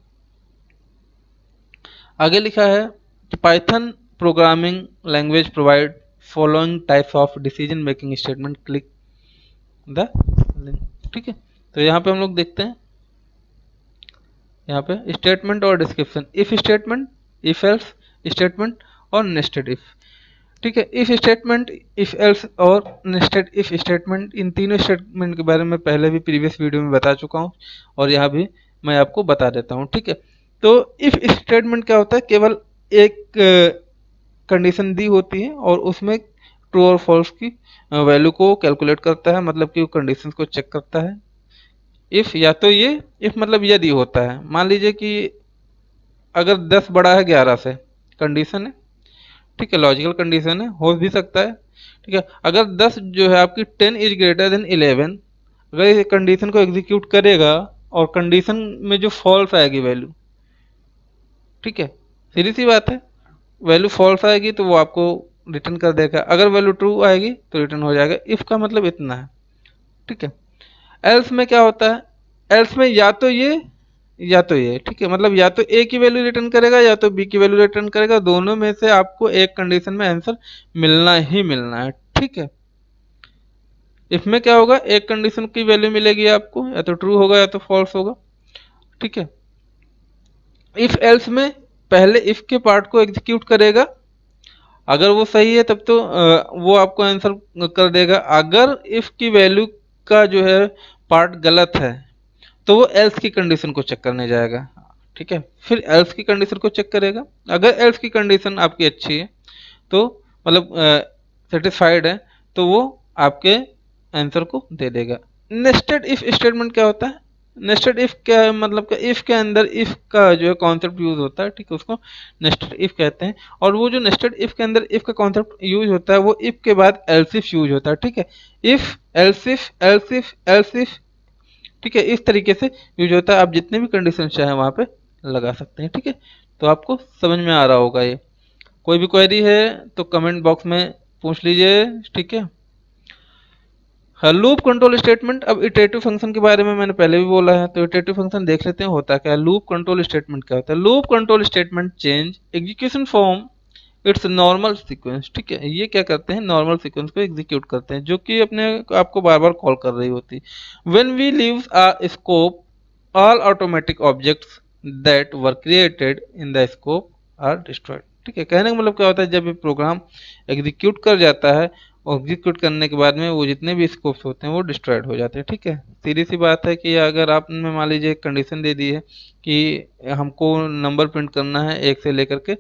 आगे लिखा है कि Python programming language provide following types of decision making statement, click the link, ठीक है। तो यहाँ पे हम लोग देखते हैं, यहाँ पे स्टेटमेंट और description, if statement, if else statement और नेस्टेड इफ, ठीक है। इफ स्टेटमेंट, इफ एल्स और नेस्टेड इफ स्टेटमेंट, इन तीनों स्टेटमेंट के बारे में पहले भी प्रीवियस वीडियो में बता चुका हूँ और यहाँ भी मैं आपको बता देता हूँ, ठीक है। तो इफ स्टेटमेंट क्या होता है, केवल एक कंडीशन दी होती है और उसमें ट्रू और फॉल्स की वैल्यू को कैलकुलेट करता है, मतलब कि वो कंडीशन को चेक करता है। इफ या तो ये, इफ मतलब यदि होता है, मान लीजिए कि अगर 10 बड़ा है 11 से, कंडीशन है, ठीक है, लॉजिकल कंडीशन है, हो भी सकता है, ठीक है। अगर 10 जो है आपकी 10 इज ग्रेटर देन 11, अगर इस कंडीशन को एग्जीक्यूट करेगा और कंडीशन में जो फॉल्स आएगी वैल्यू, ठीक है, सीधी सी बात है, वैल्यू फॉल्स आएगी तो वो आपको रिटर्न कर देगा, अगर वैल्यू ट्रू आएगी तो रिटर्न हो जाएगा। इफ का मतलब इतना है, ठीक है। एल्स में क्या होता है, एल्स में या तो ये या तो ये, ठीक है, मतलब या तो ए की वैल्यू रिटर्न करेगा या तो बी की वैल्यू रिटर्न करेगा, दोनों में से आपको एक कंडीशन में आंसर मिलना ही मिलना है, ठीक है। इफ में क्या होगा, एक कंडीशन की वैल्यू मिलेगी आपको, या तो ट्रू होगा या तो फॉल्स होगा, ठीक है। इफ एल्स में पहले इफ के पार्ट को एग्जीक्यूट करेगा अगर वो सही है तब तो वो आपको आंसर कर देगा। अगर इफ की वैल्यू का जो है पार्ट गलत है तो वो एल्स की कंडीशन को चेक करने जाएगा। ठीक है, फिर एल्स की कंडीशन को चेक करेगा। अगर एल्स की कंडीशन आपकी अच्छी है तो मतलब सेटिस्फाइड है तो वो आपके आंसर को दे देगा। नेस्टेड इफ स्टेटमेंट क्या होता है? नेस्टेड इफ क्या है? मतलब कि इफ के अंदर इफ का जो है कॉन्सेप्ट यूज होता है, ठीक है, उसको नेस्टेड इफ कहते हैं। और वो जो नेस्टेड इफ के अंदर इफ का कॉन्सेप्ट यूज होता है वो इफ के बाद एल्स इफ यूज होता है। ठीक है, if else if else if else if, ठीक है, इस तरीके से यूज होता है। आप जितने भी कंडीशन चाहें वहां पे लगा सकते हैं। ठीक है, तो आपको समझ में आ रहा होगा ये। कोई भी क्वेरी है तो कमेंट बॉक्स में पूछ लीजिए। ठीक है, हाँ, लूप कंट्रोल स्टेटमेंट। अब इटरेटिव फंक्शन के बारे में मैंने पहले भी बोला है, तो इटरेटिव फंक्शन देख लेते हैं होता क्या है। लूप कंट्रोल स्टेटमेंट क्या होता है? Loop control statement change execution form it's normal sequence. ठीक है, ये क्या करते हैं? नॉर्मल सीक्वेंस को एग्जीक्यूट करते हैं जो कि अपने आपको बार बार कॉल कर रही होती है। When we leaves a scope all automatic objects that were created in the scope are destroyed. ठीक है, कहने का मतलब क्या होता है? जब ये प्रोग्राम एग्जीक्यूट कर जाता है और एग्जीक्यूट करने के बाद में वो जितने भी स्कोप्स होते हैं वो डिस्ट्रॉयड हो जाते हैं। ठीक है, सीधी सी बात है कि अगर आपने मान लीजिए एक कंडीशन दे दी है कि हमको नंबर प्रिंट करना है 1 से लेकर के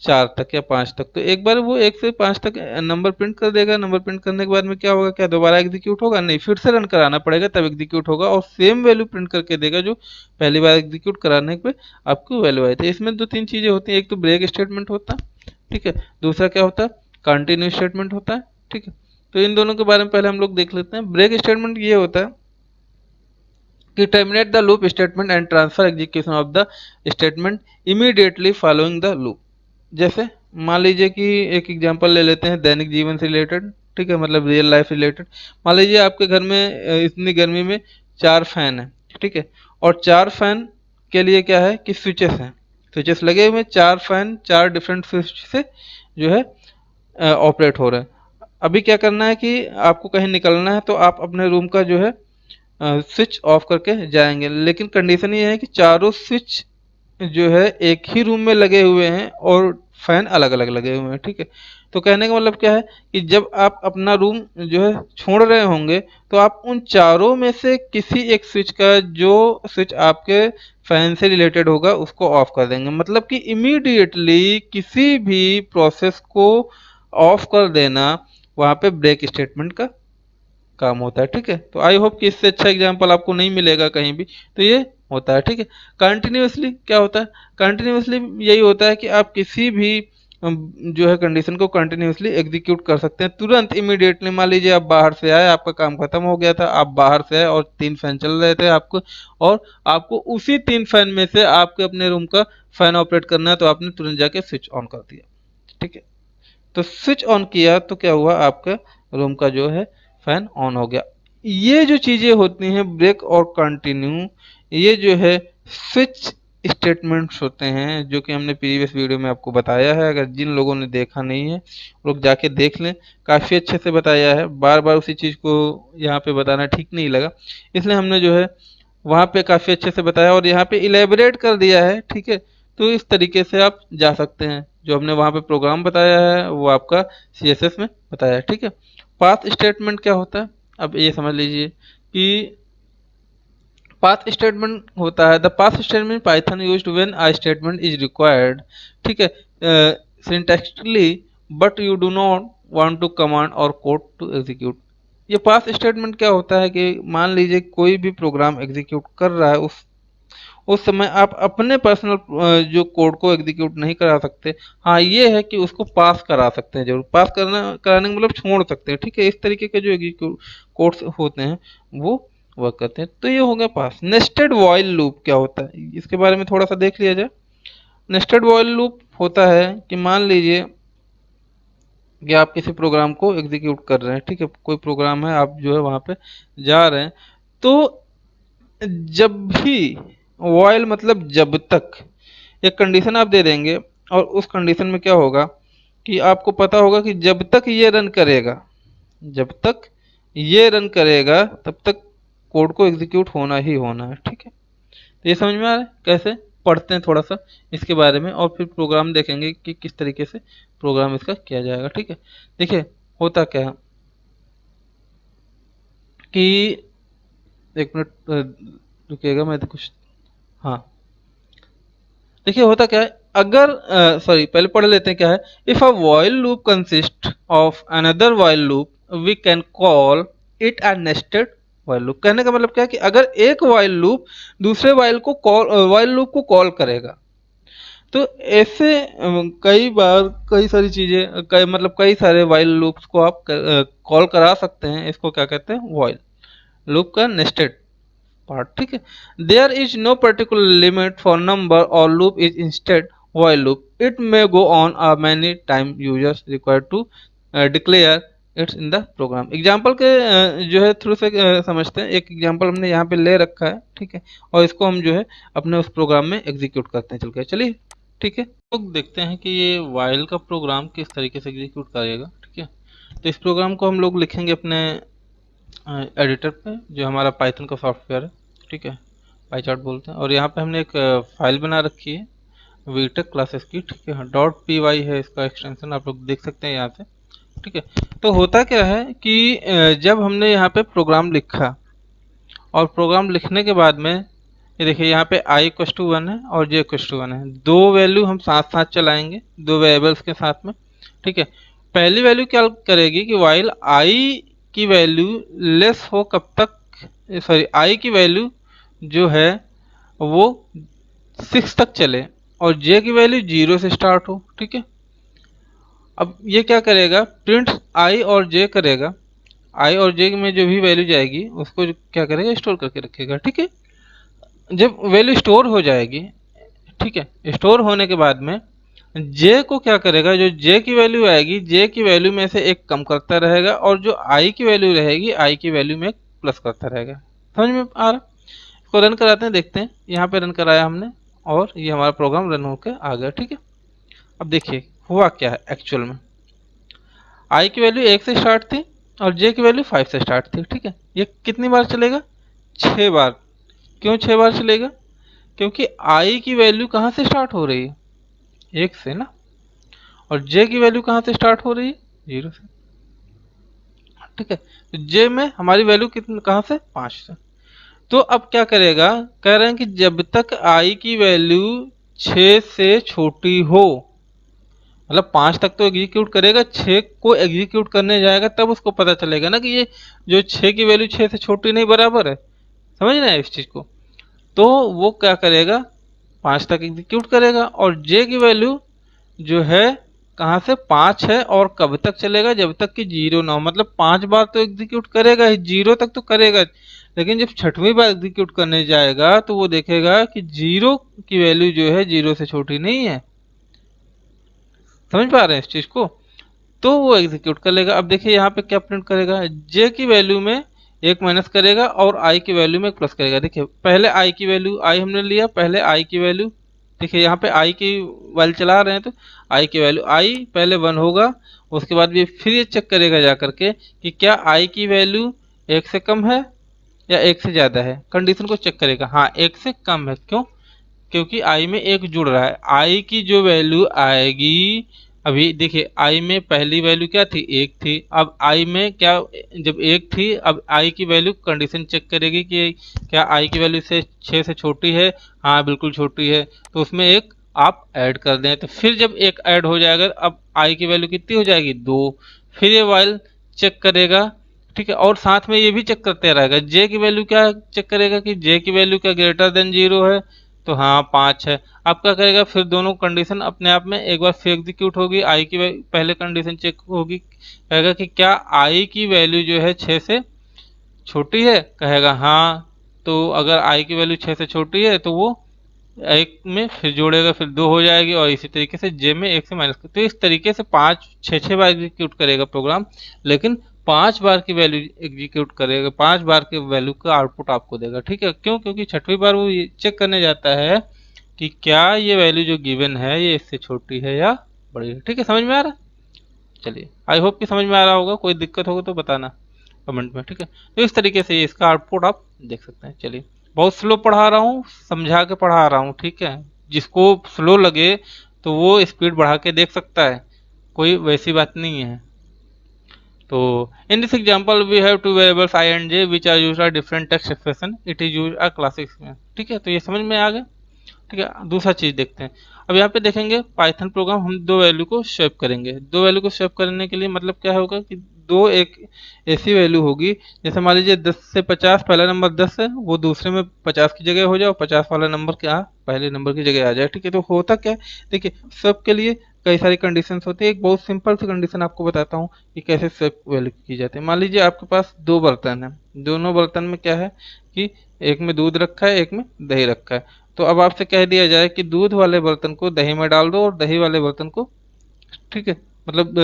4 तक या 5 तक, तो एक बार वो 1 से 5 तक नंबर प्रिंट कर देगा। नंबर प्रिंट करने के बाद में क्या होगा? क्या दोबारा एग्जीक्यूट होगा? नहीं, फिर से रन कराना पड़ेगा तब एग्जीक्यूट होगा और सेम वैल्यू प्रिंट करके देगा जो पहली बार एग्जीक्यूट कराने पे आपको वैल्यू आई थी। इसमें दो तीन चीजें होती हैं, एक तो ब्रेक स्टेटमेंट होता है, ठीक है, दूसरा क्या होता है? कंटिन्यू स्टेटमेंट होता है। ठीक है, तो इन दोनों के बारे में पहले हम लोग देख लेते हैं। ब्रेक स्टेटमेंट ये होता है कि terminate the loop statement and transfer execution of the statement immediately following the loop. जैसे मान लीजिए कि एक एग्जांपल ले लेते हैं दैनिक जीवन से रिलेटेड। ठीक है, मतलब रियल लाइफ रिलेटेड। मान लीजिए आपके घर में इतनी गर्मी में 4 फैन है। ठीक है, और 4 फैन के लिए क्या है कि स्विचेस हैं, स्विचेस लगे हुए हैं। 4 फैन 4 डिफरेंट स्विच से जो है ऑपरेट हो रहे हैं। अभी क्या करना है कि आपको कहीं निकलना है तो आप अपने रूम का जो है स्विच ऑफ करके जाएंगे, लेकिन कंडीशन ये है कि चारों स्विच जो है एक ही रूम में लगे हुए हैं और फैन अलग अलग लगे हुए हैं। ठीक है, तो कहने का मतलब क्या है कि जब आप अपना रूम जो है छोड़ रहे होंगे तो आप उन चारों में से किसी एक स्विच का, जो स्विच आपके फैन से रिलेटेड होगा, उसको ऑफ कर देंगे। मतलब कि इमीडिएटली किसी भी प्रोसेस को ऑफ कर देना वहां पे ब्रेक स्टेटमेंट का काम होता है। ठीक है, तो आई होप कि इससे अच्छा एग्जांपल आपको नहीं मिलेगा कहीं भी, तो ये होता है। ठीक है, कंटिन्यूअसली क्या होता है? कंटिन्यूअसली यही होता है कि आप किसी भी जो है कंडीशन को कंटिन्यूअसली एग्जीक्यूट कर सकते हैं तुरंत, इमीडिएटली। मान लीजिए आप बाहर से आए, आपका काम खत्म हो गया था, आप बाहर से आए और 3 फैन चल रहे थे आपको, और आपको उसी 3 फैन में से आपके अपने रूम का फैन ऑपरेट करना है, तो आपने तुरंत जाके स्विच ऑन कर दिया। ठीक है, तो स्विच ऑन किया तो क्या हुआ? आपका रूम का जो है फैन ऑन हो गया। ये जो चीजें होती हैं ब्रेक और कंटिन्यू, ये जो है स्विच स्टेटमेंट्स होते हैं, जो कि हमने प्रीवियस वीडियो में आपको बताया है। अगर जिन लोगों ने देखा नहीं है वो लोग जाके देख लें, काफ़ी अच्छे से बताया है। बार बार उसी चीज़ को यहाँ पे बताना ठीक नहीं लगा, इसलिए हमने जो है वहाँ पे काफ़ी अच्छे से बताया और यहाँ पे इलेबोरेट कर दिया है। ठीक है, तो इस तरीके से आप जा सकते हैं। जो हमने वहाँ पे प्रोग्राम बताया है वो आपका CSS में बताया है। ठीक है, पाथ स्टेटमेंट क्या होता है? अब ये समझ लीजिए कि पाथ स्टेटमेंट होता है the path statement Python used when a statement is required. ठीक है, syntactically but you do not want to command और कोड टू एग्जीक्यूट। ये पाथ स्टेटमेंट क्या होता है कि मान लीजिए कोई भी प्रोग्राम एग्जीक्यूट कर रहा है, उस समय आप अपने पर्सनल जो कोड को एग्जीक्यूट नहीं करा सकते। हाँ, ये है कि उसको पास करा सकते हैं, जरूर पास करना कराने का मतलब छोड़ सकते हैं। ठीक है, इस तरीके के जो एग्जीक्यूट कोड्स होते हैं वो वर्क करते हैं। तो ये हो गया पास। नेस्टेड व्हाइल लूप क्या होता है, इसके बारे में थोड़ा सा देख लिया जाए। नेस्टेड व्हाइल लूप होता है कि मान लीजिए कि आप किसी प्रोग्राम को एग्जीक्यूट कर रहे हैं। ठीक है, कोई प्रोग्राम है, आप जो है वहां पे जा रहे हैं, तो जब भी, व्हाइल मतलब जब तक, एक कंडीशन आप दे देंगे और उस कंडीशन में क्या होगा कि आपको पता होगा कि जब तक ये रन करेगा, जब तक ये रन करेगा तब तक कोड को एग्जीक्यूट होना ही होना है। ठीक है, तो ये समझ में आ रहा है कैसे? पढ़ते हैं थोड़ा सा इसके बारे में और फिर प्रोग्राम देखेंगे कि किस तरीके से प्रोग्राम इसका किया जाएगा। ठीक है, देखिए होता क्या है कि एक मिनट रुकिएगा, मैं तो कुछ, हाँ देखिए होता क्या है, अगर सॉरी पहले पढ़ लेते हैं क्या है। If a while loop consist of another while loop we can call it a nested while loop. कहने का मतलब क्या है कि अगर एक व्हाइल लूप दूसरे व्हाइल लूप को कॉल करेगा, तो ऐसे कई बार कई सारी चीजें मतलब कई सारे व्हाइल लूप्स को आप कॉल करा सकते हैं। इसको क्या कहते हैं, व्हाइल लूप का नेस्टेड पार्ट। ठीक है, there is no particular limit for number और loop is instead while loop it may go on a many time users required to declare its in the program. Example के जो है थ्रू से समझते हैं। एक एग्जाम्पल हमने यहाँ पे ले रखा है, ठीक है, और इसको हम जो है अपने उस प्रोग्राम में एग्जीक्यूट करते हैं। चल के चलिए, ठीक है, तो देखते हैं कि ये व्हाइल का प्रोग्राम किस तरीके से एग्जीक्यूट करेगा। ठीक है, तो इस प्रोग्राम को हम लोग लिखेंगे अपने एडिटर पे, जो हमारा पाइथन का सॉफ्टवेयर है। ठीक है, पाईचार्ट बोलते हैं, और यहाँ पे हमने एक फाइल बना रखी है वीटेक क्लासेस की। ठीक है, डॉट पी वाई है इसका एक्सटेंशन, आप लोग देख सकते हैं यहाँ से। ठीक है, तो होता क्या है कि जब हमने यहाँ पे प्रोग्राम लिखा और प्रोग्राम लिखने के बाद में ये देखिए यहाँ पे i इक्वस टू 1 है और j इक्वस टू 1 है। दो वैल्यू हम साथ साथ चलाएंगे, दो वेरिएबल्स के साथ में। ठीक है, पहली वैल्यू क्या करेगी कि वाइल i की वैल्यू लेस हो कब तक, सॉरी i की वैल्यू जो है वो 6 तक चले और j की वैल्यू 0 से स्टार्ट हो। ठीक है, अब ये क्या करेगा, प्रिंट i और j करेगा। i और j में जो भी वैल्यू जाएगी उसको क्या करेगा, स्टोर करके रखेगा। ठीक है, जब वैल्यू स्टोर हो जाएगी, ठीक है, स्टोर होने के बाद में जे को क्या करेगा, जो जे की वैल्यू आएगी जे की वैल्यू में से एक कम करता रहेगा और जो आई की वैल्यू रहेगी आई की वैल्यू में एक प्लस करता रहेगा। समझ में आ रहा, इसको रन कराते हैं, देखते हैं। यहाँ पे रन कराया हमने और ये हमारा प्रोग्राम रन होकर आ गया। ठीक है, अब देखिए हुआ क्या है एक्चुअल में। आई की वैल्यू 1 से स्टार्ट थी और जे की वैल्यू 5 से स्टार्ट थी। ठीक है, ये कितनी बार चलेगा, 6 बार। क्यों 6 बार चलेगा, क्योंकि आई की वैल्यू कहाँ से स्टार्ट हो रही है, 1 से ना, और जे की वैल्यू कहाँ से स्टार्ट हो रही है, 0 से। ठीक है, तो जे में हमारी वैल्यू कितनी, कहाँ से, 5 से। तो अब क्या करेगा, कह रहे हैं कि जब तक आई की वैल्यू 6 से छोटी हो, मतलब 5 तक तो एग्जीक्यूट करेगा, 6 को एग्जीक्यूट करने जाएगा तब उसको पता चलेगा ना कि ये जो 6 की वैल्यू 6 से छोटी नहीं बराबर है। समझ रहे हैं इस चीज को, तो वो क्या करेगा, 5 तक एग्जीक्यूट करेगा और जे की वैल्यू जो है कहाँ से, 5 है और कब तक चलेगा, जब तक कि 0 ना हो। मतलब 5 बार तो एग्जीक्यूट करेगा ही, 0 तक तो करेगा, लेकिन जब छठवीं बार एग्जीक्यूट करने जाएगा तो वो देखेगा कि 0 की वैल्यू जो है 0 से छोटी नहीं है। समझ पा रहे हैं इस चीज को, तो वो एग्जीक्यूट कर लेगा। अब देखिए यहाँ पे क्या प्रिंट करेगा, जे की वैल्यू में एक माइनस करेगा और आई की वैल्यू में एक प्लस करेगा। देखिए पहले आई की वैल्यू, आई हमने लिया पहले आई की वैल्यू, देखिए यहाँ पे आई की वैल्यू चला रहे हैं तो आई की वैल्यू, आई पहले 1 होगा, उसके बाद भी फिर ये चेक करेगा जा करके कि क्या आई की वैल्यू 1 से कम है या 1 से ज़्यादा है। कंडीशन को चेक करेगा, हाँ 1 से कम है। क्यों, क्योंकि आई में एक जुड़ रहा है। आई की जो वैल्यू आएगी, अभी देखिए आई में पहली वैल्यू क्या थी, 1 थी। अब आई में क्या, जब 1 थी, अब आई की वैल्यू कंडीशन चेक करेगी कि क्या आई की वैल्यू से 6 से छोटी है, हाँ बिल्कुल छोटी है, तो उसमें एक आप ऐड कर दें। तो फिर जब एक ऐड हो जाएगा, अब आई की वैल्यू कितनी हो जाएगी, 2। फिर ये वाइल चेक करेगा, ठीक है, और साथ में ये भी चेक करते रहेगा, जे की वैल्यू क्या चेक करेगा कि जे की वैल्यू क्या ग्रेटर देन 0 है, तो हाँ 5 है। अब क्या करेगा, फिर दोनों कंडीशन अपने आप में एक बार फिर एग्जीक्यूट होगी। आई की पहले कंडीशन चेक होगी, कहेगा कि क्या आई की वैल्यू जो है 6 से छोटी है, कहेगा हाँ। तो अगर आई की वैल्यू 6 से छोटी है तो वो एक में फिर जोड़ेगा, फिर 2 हो जाएगी, और इसी तरीके से जे में 1 से माइनस। तो इस तरीके से 5 6 बार एग्जीक्यूट करेगा प्रोग्राम, लेकिन 5 बार की वैल्यू एग्जीक्यूट करेगा, 5 बार के वैल्यू का आउटपुट आपको देगा। ठीक है, क्यों, क्योंकि छठवीं बार वो ये चेक करने जाता है कि क्या ये वैल्यू जो गिवन है ये इससे छोटी है या बड़ी है। ठीक है, समझ में आ रहा है, चलिए आई होप कि समझ में आ रहा होगा। कोई दिक्कत होगा तो बताना कमेंट में। ठीक है, तो इस तरीके से इसका आउटपुट आप देख सकते हैं। चलिए, बहुत स्लो पढ़ा रहा हूँ, समझा के पढ़ा रहा हूँ, ठीक है, जिसको स्लो लगे तो वो स्पीड बढ़ा के देख सकता है, कोई वैसी बात नहीं है। तो in this example we have two variables I and J which are used are different text expression, it is used a classic में। ठीक है, तो ये समझ में आ गया। ठीक है, दूसरा चीज देखते हैं। अब यहाँ पे देखेंगे पाइथन प्रोग्राम हम दो वैल्यू को स्वेप करेंगे। दो वैल्यू को स्वेप करने के लिए मतलब क्या होगा कि दो एक ऐसी वैल्यू होगी, जैसे मान लीजिए 10 से 50, पहला नंबर 10 है, वो दूसरे में 50 की जगह हो जाए और 50 वाला नंबर क्या पहले नंबर की जगह आ जाए। ठीक है, तो होता क्या है, देखिए स्वेप के लिए कई सारी कंडीशंस होती है। एक बहुत सिंपल सी कंडीशन आपको बताता हूँ कि कैसे स्वेप वैल्यू की जाती है। मान लीजिए आपके पास दो बर्तन है, दोनों बर्तन में क्या है कि एक में दूध रखा है, एक में दही रखा है। तो अब आपसे कह दिया जाए कि दूध वाले बर्तन को दही में डाल दो और दही वाले बर्तन को, ठीक है, मतलब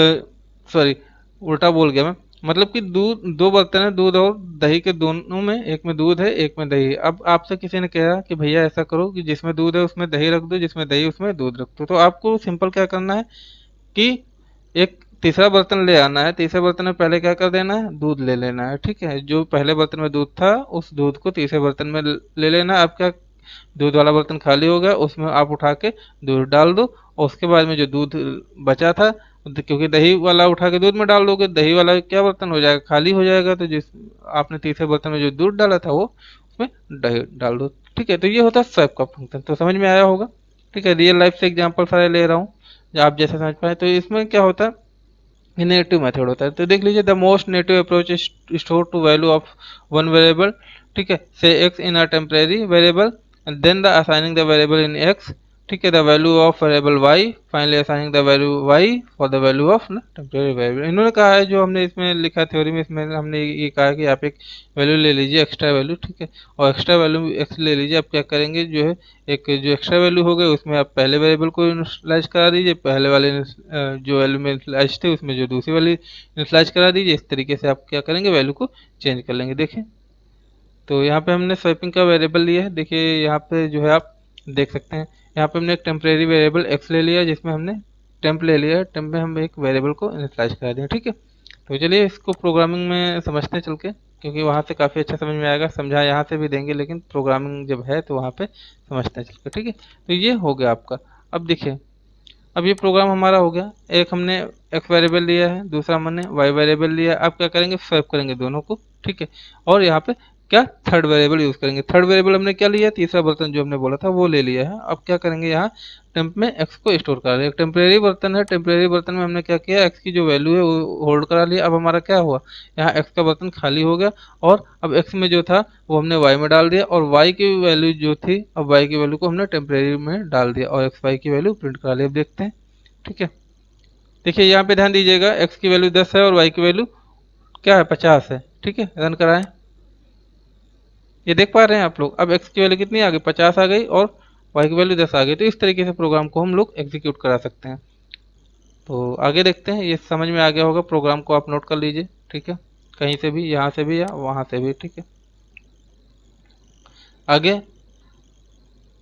सॉरी उल्टा बोल गया मैं, मतलब कि दूध, दो बर्तन है, दूध और दही के दोनों में, एक में दूध है एक में दही है। अब आपसे किसी ने कहा कि भैया ऐसा करो कि जिसमें दूध है उसमें दही रख दो, जिसमें दही उसमें दूध रख दो। तो आपको सिंपल क्या करना है कि एक तीसरा बर्तन ले आना है, तीसरे बर्तन में पहले क्या कर देना है, दूध ले लेना है। ठीक है, जो पहले बर्तन में दूध था उस दूध को तीसरे बर्तन में ले लेना है। अब क्या, दूध वाला बर्तन खाली हो गया, उसमें आप उठा के दूध डाल दो और उसके बाद में जो दूध बचा था, क्योंकि दही वाला उठा के दूध में डाल दोगे, दही वाला क्या बर्तन हो जाएगा, खाली हो जाएगा। तो जिस आपने तीसरे बर्तन में जो दूध डाला था वो उसमें दही डाल दो। ठीक है, तो ये होता है स्वैप का फंक्शन। तो समझ में आया होगा। ठीक है, रियल लाइफ से एग्जाम्पल सारे ले रहा हूँ जो आप जैसे समझ पाए। तो इसमें क्या होता है, ये नेटिव मेथड होता है। तो देख लीजिए, the most native approach is store to value of one variable, ठीक है, say X in a temporary variable and then the assigning the variable in X, ठीक है, the value of variable Y, finally assigning the value Y for the value of temporary variable. इन्होंने कहा है, जो हमने इसमें लिखा थ्योरी में, इसमें हमने ये कहा कि आप एक वैल्यू ले लीजिए एक्स्ट्रा वैल्यू, ठीक है, और एक्स्ट्रा वैल्यू एक्स ले लीजिए। आप क्या करेंगे, जो है एक जो एक्स्ट्रा वैल्यू हो गए उसमें आप पहले वेरिएबल को इनिशियलाइज करा दीजिए, पहले वाले जो वैल्यू में इनिशियलाइज थे उसमें जो दूसरी वाली इनिशियलाइज करा दीजिए। इस तरीके से आप क्या करेंगे, वैल्यू को चेंज कर लेंगे। देखें, तो यहाँ पे हमने स्वैपिंग का वेरिएबल लिया है। देखिए यहाँ पे जो है आप देख सकते हैं, यहाँ पे हमने एक टेम्परेरी वेरिएबल एक्स ले लिया, जिसमें हमने टेम्प ले लिया, टेम्प में हम एक वेरिएबल को इनिशियलाइज करा दिया। ठीक है, तो चलिए इसको प्रोग्रामिंग में समझते हैं चल के, क्योंकि वहाँ से काफ़ी अच्छा समझ में आएगा। समझा यहाँ से भी देंगे, लेकिन प्रोग्रामिंग जब है तो वहाँ पे समझते हैं चल के। ठीक है, तो ये हो गया आपका। अब देखिए, अब ये प्रोग्राम हमारा हो गया। एक हमने एक्स वेरिएबल लिया है, दूसरा हमने वाई वेरिएबल लिया है। अब क्या करेंगे, स्वैप करेंगे दोनों को। ठीक है, और यहाँ पे क्या थर्ड वेरिएबल यूज करेंगे। थर्ड वेरिएबल हमने क्या लिया, तीसरा बर्तन जो हमने बोला था वो ले लिया है। अब क्या करेंगे, यहाँ टेम्प में एक्स को स्टोर करा लिया। एक टेम्परेरी बर्तन है, टेम्परेरी बर्तन में हमने क्या किया, एक्स की जो वैल्यू है वो होल्ड करा लिया। अब हमारा क्या हुआ, यहाँ एक्स का बर्तन खाली हो गया और अब एक्स में जो था वो हमने वाई में डाल दिया, और वाई की वैल्यू जो थी, अब वाई की वैल्यू को हमने टेम्परेरी में डाल दिया और एक्स वाई की वैल्यू प्रिंट करा लिया। अब देखते हैं। ठीक है, देखिए यहाँ पे ध्यान दीजिएगा, एक्स की वैल्यू 10 है और वाई की वैल्यू क्या है, 50 है। ठीक है, रन कराएं। ये देख पा रहे हैं आप लोग, अब एक्स की वैल्यू कितनी आ गई, 50 आ गई, और वाई की वैल्यू 10 आ गई। तो इस तरीके से प्रोग्राम को हम लोग एग्जीक्यूट करा सकते हैं। तो आगे देखते हैं, ये समझ में आ गया होगा। प्रोग्राम को आप नोट कर लीजिए। ठीक है, कहीं से भी, यहाँ से भी या वहाँ से भी। ठीक है, आगे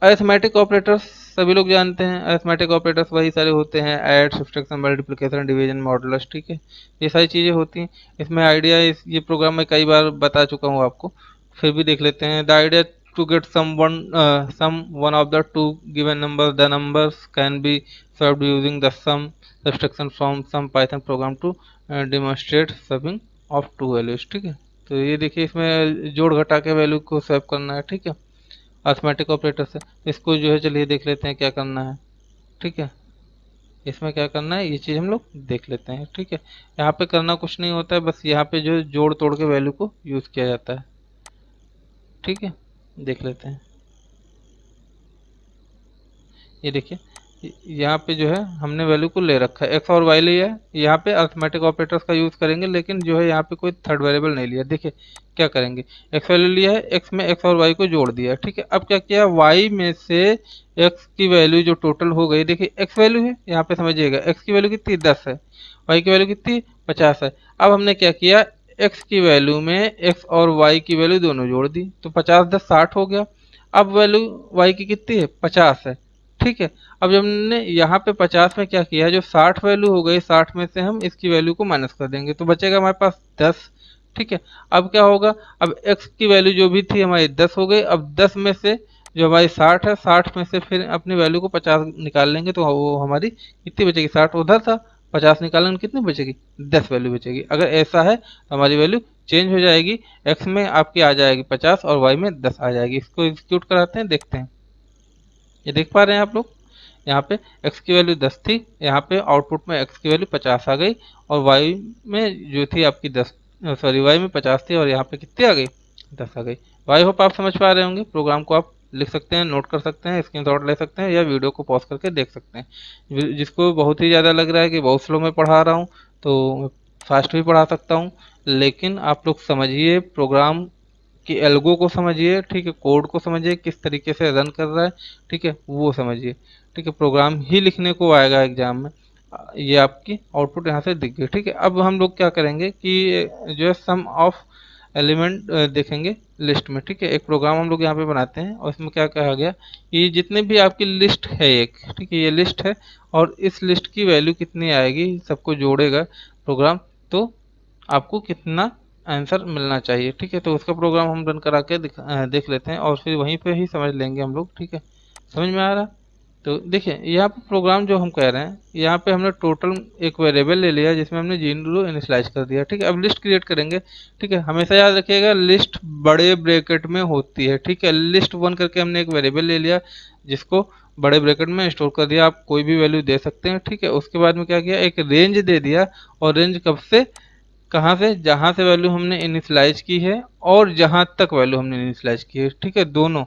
अरिथमेटिक ऑपरेटर्स सभी लोग जानते हैं। अरिथमेटिक ऑपरेटर्स वही सारे होते हैं, add, subtraction, multiplication, division, modulus. ठीक है, ये सारी चीज़ें होती हैं। इसमें आइडिया, ये प्रोग्राम मैं कई बार बता चुका हूँ आपको, फिर भी देख लेते हैं। The idea to get sum one of the two given number, the numbers can be solved using the sum subtraction from some Python program to demonstrate summing of two values. ठीक है, तो ये देखिए, इसमें जोड़ घटा के वैल्यू को स्वैप करना है। ठीक है, अर्थमेटिक ऑपरेटर से इसको जो है, चलिए देख लेते हैं क्या करना है। ठीक है, इसमें क्या करना है ये चीज़ हम लोग देख लेते हैं। ठीक है, यहाँ पे करना कुछ नहीं होता है, बस यहाँ पे जो जोड़ तोड़ के वैल्यू को यूज़ किया जाता है। ठीक है, देख लेते हैं। ये देखिए, यहाँ पे जो है हमने वैल्यू को ले रखा है, एक्स और वाई लिया है। यहाँ पे अर्थमेटिक ऑपरेटर्स का यूज़ करेंगे, लेकिन जो है यहाँ पे कोई थर्ड वेरिएबल नहीं लिया। देखिए क्या करेंगे, एक्स वैल्यू लिया है, एक्स में एक्स और वाई को जोड़ दिया। ठीक है, अब क्या किया, वाई में से एक्स की वैल्यू जो टोटल हो गई, देखिए एक्स वैल्यू है यहाँ पे, समझिएगा एक्स की वैल्यू कितनी, 10 है, वाई की वैल्यू कितनी, 50 है। अब हमने क्या किया, एक्स की वैल्यू में एक्स और वाई की वैल्यू दोनों जोड़ दी, तो 50 10 60 हो गया। अब वैल्यू वाई की कितनी है, 50 है। ठीक है, अब जब हमने यहाँ पे 50 में क्या किया, जो 60 वैल्यू हो गई, 60 में से हम इसकी वैल्यू को माइनस कर देंगे तो बचेगा हमारे पास 10। ठीक है, अब क्या होगा, अब x की वैल्यू जो भी थी हमारी 10 हो गई। अब 10 में से जो हमारी 60 है, 60 में से फिर अपनी वैल्यू को 50 निकाल लेंगे तो वो हमारी कितनी बचेगी, 60 उधर था, 50 निकालेंगे कितनी बचेगी, 10 वैल्यू बचेगी। अगर ऐसा है तो हमारी वैल्यू चेंज हो जाएगी, एक्स में आपकी आ जाएगी 50 और वाई में 10 आ जाएगी। इसको एग्जीक्यूट कराते हैं, देखते हैं। ये देख पा रहे हैं आप लोग, यहाँ पे x की वैल्यू 10 थी, यहाँ पे आउटपुट में x की वैल्यू 50 आ गई, और y में जो थी आपकी 10, सॉरी y में 50 थी और यहाँ पे कितनी आ गई, 10 आ गई। आई होप आप समझ पा रहे होंगे। प्रोग्राम को आप लिख सकते हैं, नोट कर सकते हैं, स्क्रीनशॉट ले सकते हैं, या वीडियो को पॉज करके देख सकते हैं। जिसको बहुत ही ज़्यादा लग रहा है कि बहुत स्लो में पढ़ा रहा हूँ तो फास्ट भी पढ़ा सकता हूँ, लेकिन आप लोग समझिए प्रोग्राम कि एल्गो को समझिए, ठीक है, कोड को समझिए किस तरीके से रन कर रहा है, ठीक है, वो समझिए, ठीक है। प्रोग्राम ही लिखने को आएगा एग्जाम में। ये आपकी आउटपुट यहाँ से दिख गई, ठीक है। अब हम लोग क्या करेंगे कि जो है सम ऑफ एलिमेंट देखेंगे लिस्ट में, ठीक है। एक प्रोग्राम हम लोग यहाँ पे बनाते हैं और इसमें क्या कहा गया कि जितने भी आपकी लिस्ट है एक, ठीक है, ये लिस्ट है और इस लिस्ट की वैल्यू कितनी आएगी सबको जोड़ेगा प्रोग्राम, तो आपको कितना आंसर मिलना चाहिए, ठीक है। तो उसका प्रोग्राम हम रन करा के देख लेते हैं और फिर वहीं पे ही समझ लेंगे हम लोग, ठीक है। समझ में आ रहा? तो देखिए यहाँ पे प्रोग्राम जो हम कह रहे हैं, यहाँ पे हमने टोटल एक वेरिएबल ले लिया जिसमें हमने 0 इनिशियलाइज कर दिया, ठीक है। अब लिस्ट क्रिएट करेंगे, ठीक है। हमेशा याद रखिएगा लिस्ट बड़े ब्रैकेट में होती है, ठीक है। लिस्ट 1 करके हमने एक वेरिएबल ले लिया जिसको बड़े ब्रैकेट में स्टोर कर दिया, आप कोई भी वैल्यू दे सकते हैं, ठीक है। उसके बाद में क्या किया, एक रेंज दे दिया, और रेंज कब से कहाँ से, जहाँ से वैल्यू हमने इनिशियलाइज की है और जहाँ तक वैल्यू हमने इनिशियलाइज की है, ठीक है, दोनों,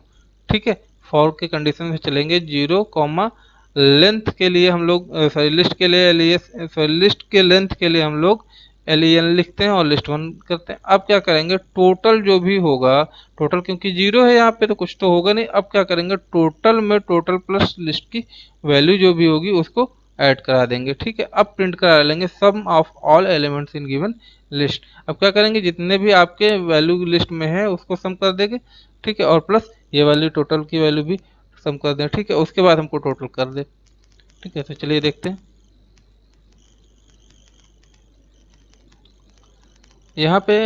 ठीक है। फॉर के कंडीशन से चलेंगे, 0 कॉमा लेंथ के लिए हम लोग, सॉरी लिस्ट के लिए एलियस, सॉरी लिस्ट के लेंथ के लिए हम लोग एलियन लिखते हैं और लिस्ट 1 करते हैं। अब क्या करेंगे, टोटल जो भी होगा, टोटल क्योंकि 0 है यहाँ पे तो कुछ तो होगा नहीं, अब क्या करेंगे टोटल में टोटल प्लस लिस्ट की वैल्यू जो भी होगी उसको ऐड करा देंगे, ठीक है। अब प्रिंट करा लेंगे sum of all elements in given list. अब क्या करेंगे, जितने भी आपके वैल्यू लिस्ट में है उसको सम कर देंगे, ठीक है, और प्लस ये वैल्यू टोटल की वैल्यू भी सम कर दें, ठीक है। उसके बाद हमको टोटल कर दे, ठीक है। तो चलिए देखते हैं। यहाँ पे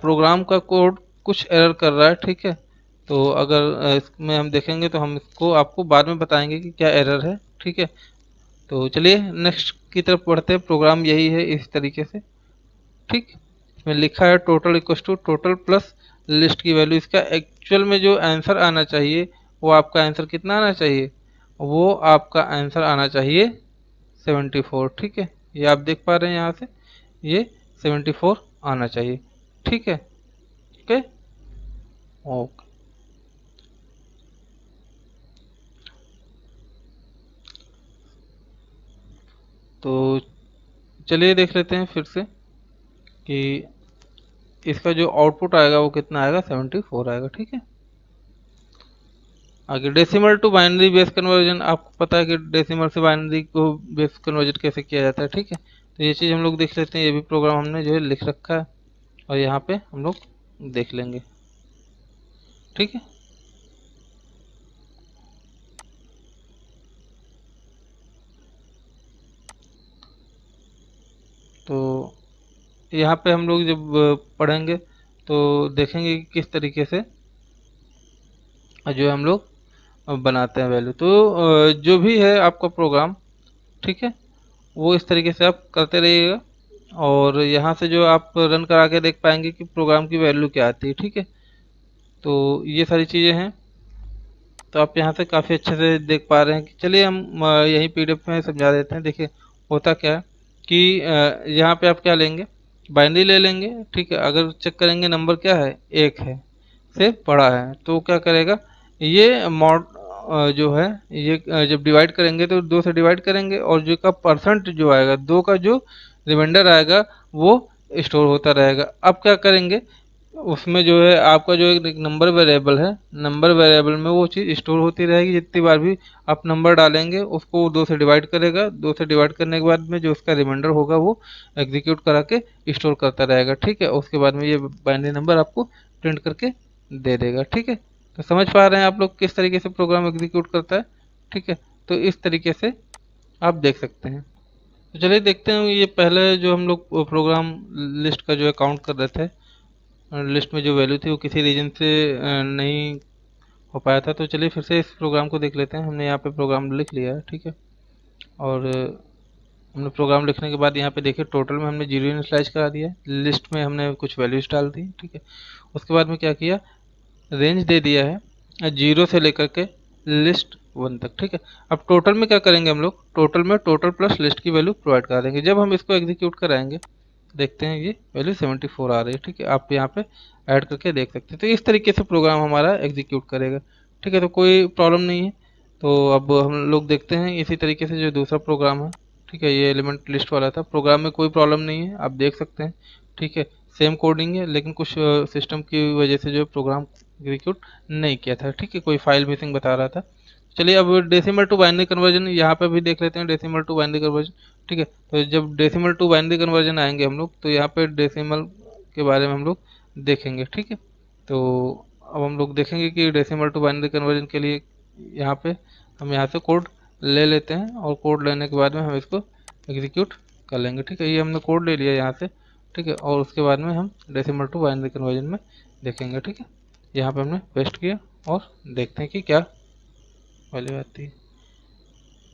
प्रोग्राम का कोड कुछ एरर कर रहा है, ठीक है। तो अगर इसमें हम देखेंगे तो हम इसको आपको बाद में बताएंगे कि क्या एरर है, ठीक है। तो चलिए नेक्स्ट की तरफ बढ़ते हैं। प्रोग्राम यही है इस तरीके से, ठीक। इसमें लिखा है total equals to total plus list की वैल्यू। इसका एक्चुअल में जो आंसर आना चाहिए वो आपका आंसर कितना आना चाहिए, वो आपका आंसर आना चाहिए 74, ठीक है। ये आप देख पा रहे हैं यहाँ से, ये 74 आना चाहिए, ठीक है। Okay, okay. तो चलिए देख लेते हैं फिर से कि इसका जो आउटपुट आएगा वो कितना आएगा, 74 आएगा, ठीक है। आगे decimal to binary base conversion, आपको पता है कि डेसिमल से बाइनरी को बेस कन्वर्जन कैसे किया जाता है, ठीक है। तो ये चीज़ हम लोग देख लेते हैं, ये भी प्रोग्राम हमने जो है लिख रखा है और यहाँ पे हम लोग देख लेंगे, ठीक है। तो यहाँ पे हम लोग जब पढ़ेंगे तो देखेंगे कि किस तरीके से जो है हम लोग बनाते हैं वैल्यू। तो जो भी है आपका प्रोग्राम, ठीक है, वो इस तरीके से आप करते रहिएगा और यहाँ से जो आप रन करा के देख पाएंगे कि प्रोग्राम की वैल्यू क्या आती है, ठीक है। तो ये सारी चीज़ें हैं, तो आप यहाँ से काफ़ी अच्छे से देख पा रहे हैं कि चलिए हम यहीं पीडीएफ में समझा देते हैं। देखिए होता क्या है कि यहाँ पे आप क्या लेंगे, बाइनरी ले लेंगे, ठीक है। अगर चेक करेंगे नंबर क्या है, एक है, से बड़ा है, तो क्या करेगा ये मॉड जो है ये जब डिवाइड करेंगे तो 2 से डिवाइड करेंगे और जो का परसेंट जो आएगा, 2 का जो रिमाइंडर आएगा वो स्टोर होता रहेगा। अब क्या करेंगे, उसमें जो है आपका जो एक नंबर वेरिएबल है, नंबर वेरिएबल में वो चीज़ स्टोर होती रहेगी। जितनी बार भी आप नंबर डालेंगे उसको 2 से डिवाइड करेगा, 2 से डिवाइड करने के बाद में जो उसका रिमाइंडर होगा वो एग्जीक्यूट करा के स्टोर करता रहेगा, ठीक है। उसके बाद में ये बाइनरी नंबर आपको प्रिंट करके दे देगा, ठीक है। तो समझ पा रहे हैं आप लोग किस तरीके से प्रोग्राम एग्जीक्यूट करता है, ठीक है। तो इस तरीके से आप देख सकते हैं। तो चलिए देखते हैं, ये पहले जो हम लोग प्रोग्राम लिस्ट का जो है काउंट कर रहे थे, लिस्ट में जो वैल्यू थी वो किसी रीजन से नहीं हो पाया था। तो चलिए फिर से इस प्रोग्राम को देख लेते हैं। हमने यहाँ पे प्रोग्राम लिख लिया है, ठीक है। और हमने प्रोग्राम लिखने के बाद यहाँ पे देखिए टोटल में हमने जीरो इनिशियलाइज करा दिया, लिस्ट में हमने कुछ वैल्यूज डाल दी, ठीक है। उसके बाद में क्या किया, रेंज दे दिया है जीरो से लेकर के लिस्ट वन तक, ठीक है। अब टोटल में क्या करेंगे हम लोग, टोटल में टोटल प्लस लिस्ट की वैल्यू प्रोवाइड करा देंगे। जब हम इसको एग्जीक्यूट कराएंगे देखते हैं ये वैल्यू 74 आ रही है, ठीक है। आप यहाँ पे ऐड करके देख सकते हैं। तो इस तरीके से प्रोग्राम हमारा एग्जीक्यूट करेगा, ठीक है। तो कोई प्रॉब्लम नहीं है। तो अब हम लोग देखते हैं इसी तरीके से जो दूसरा प्रोग्राम है, ठीक है। ये एलिमेंट लिस्ट वाला था प्रोग्राम, में कोई प्रॉब्लम नहीं है, आप देख सकते हैं, ठीक है। सेम कोडिंग है, लेकिन कुछ सिस्टम की वजह से जो प्रोग्राम एग्जीक्यूट नहीं किया था, ठीक है। कोई फाइल मिसिंग बता रहा था। चलिए अब डेसिमल टू बाइनरी कन्वर्जन यहाँ पे भी देख लेते हैं, डेसिमल टू बाइनरी कन्वर्जन, ठीक है। तो जब डेसिमल टू बाइनरी कन्वर्जन आएंगे हम लोग, तो यहाँ पे डेसिमल के बारे में हम लोग देखेंगे, ठीक है। तो अब हम लोग देखेंगे कि डेसिमल टू बाइनरी कन्वर्जन के लिए यहाँ पे हम यहाँ से कोड ले लेते हैं, और कोड लेने के बाद में हम इसको एग्जीक्यूट कर लेंगे, ठीक है। ये हमने कोड ले लिया यहाँ से, ठीक है। और उसके बाद में हम डेसिमल टू बाइनरी कन्वर्जन में देखेंगे, ठीक है। यहाँ पे हमने पेस्ट किया और देखते हैं कि क्या वैल्यू आती है।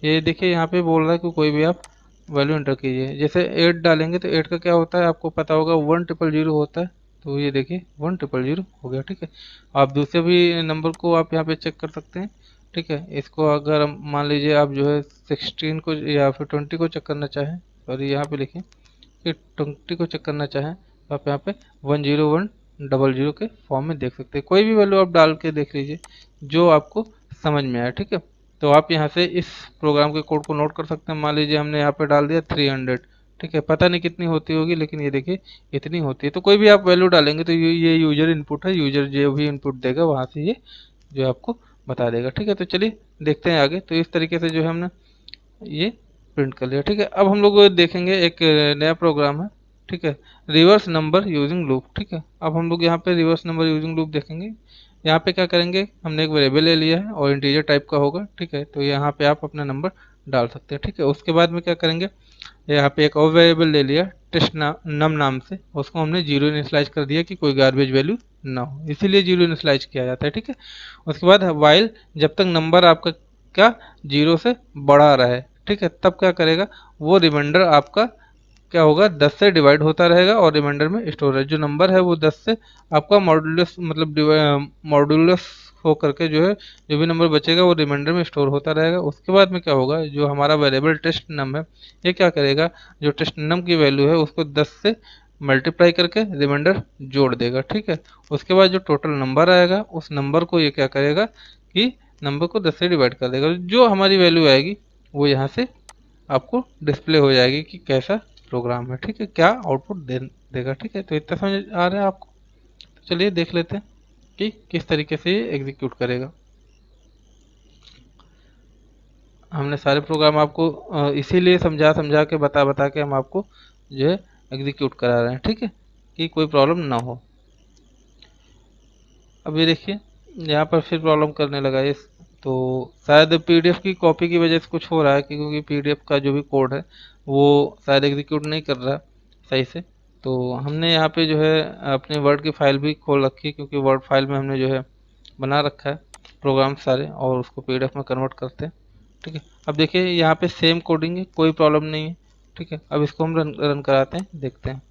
ये देखिए यहाँ पे बोल रहा है कि कोई भी आप वैल्यू एंटर कीजिए। जैसे 8 डालेंगे तो 8 का क्या होता है आपको पता होगा, 1000 होता है। तो ये देखिए 1000 हो गया, ठीक है। आप दूसरे भी नंबर को आप यहाँ पे चेक कर सकते हैं, ठीक है। इसको अगर मान लीजिए आप जो है 16 को या फिर 20 को चेक करना चाहें, सॉरी यहाँ पे लिखिए कि 20 को चेक करना चाहें, तो आप यहाँ पे 10100 के फॉर्म में देख सकते हैं। कोई भी वैल्यू आप डाल के देख लीजिए जो आपको समझ में आए, ठीक है। तो आप यहाँ से इस प्रोग्राम के कोड को नोट कर सकते हैं। मान लीजिए हमने यहाँ पे डाल दिया 300, ठीक है। पता नहीं कितनी होती होगी, लेकिन ये देखिए इतनी होती है। तो कोई भी आप वैल्यू डालेंगे तो ये यूजर इनपुट है, यूजर जो भी इनपुट देगा वहाँ से ये जो आपको बता देगा, ठीक है। तो चलिए देखते हैं आगे। तो इस तरीके से जो है हमने ये प्रिंट कर लिया, ठीक है। अब हम लोग देखेंगे एक नया प्रोग्राम है, ठीक है, रिवर्स नंबर यूजिंग लूप, ठीक है। अब हम लोग यहाँ पे रिवर्स नंबर यूजिंग लूप देखेंगे। यहाँ पे क्या करेंगे, हमने एक वेरिएबल ले लिया है और इंटीजर टाइप का होगा, ठीक है। तो यहाँ पे आप अपना नंबर डाल सकते हैं, ठीक है। उसके बाद में क्या करेंगे, यहाँ पे एक और वेरिएबल ले लिया टेस्ट नम नाम से, उसको हमने जीरो इनिशियलाइज कर दिया कि कोई गार्बेज वैल्यू ना हो, इसीलिए जीरो इनिशियलाइज किया जाता है, ठीक है। उसके बाद वाइल जब तक नंबर आपका क्या जीरो से बड़ा रहे, ठीक है, तब क्या करेगा, वो रिमाइंडर आपका क्या होगा 10 से डिवाइड होता रहेगा और रिमाइंडर में स्टोर है जो नंबर है वो 10 से आपका मॉड्यूलस मतलब मॉड्यूलस हो करके जो है जो भी नंबर बचेगा वो रिमाइंडर में स्टोर होता रहेगा। उसके बाद में क्या होगा, जो हमारा वेरिएबल टेस्ट नम है ये क्या करेगा, जो टेस्ट नम की वैल्यू है उसको 10 से मल्टीप्लाई करके रिमाइंडर जोड़ देगा, ठीक है। उसके बाद जो टोटल नंबर आएगा उस नंबर को ये क्या करेगा कि नंबर को 10 से डिवाइड कर देगा, जो हमारी वैल्यू आएगी वो यहाँ से आपको डिस्प्ले हो जाएगी कि कैसा प्रोग्राम है, ठीक है, क्या आउटपुट देगा, ठीक है। तो इतना समझ आ रहा है आपको। तो चलिए देख लेते हैं कि किस तरीके से ये एग्जीक्यूट करेगा। हमने सारे प्रोग्राम आपको इसीलिए समझा समझा के बता बता के हम आपको जो है एग्जीक्यूट करा रहे हैं, ठीक है, कि कोई प्रॉब्लम ना हो। अब ये देखिए यहाँ पर फिर प्रॉब्लम करने लगा ये, तो शायद पीडीएफ की कॉपी की वजह से कुछ हो रहा है, क्योंकि पीडीएफ का जो भी कोड है वो शायद एग्जीक्यूट नहीं कर रहा सही से। तो हमने यहाँ पे जो है अपने वर्ड की फाइल भी खोल रखी है, क्योंकि वर्ड फाइल में हमने जो है बना रखा है प्रोग्राम सारे, और उसको पीडीएफ में कन्वर्ट करते हैं, ठीक है। अब देखिए यहाँ पे सेम कोडिंग है, कोई प्रॉब्लम नहीं है, ठीक है। अब इसको हम रन कराते हैं, देखते हैं,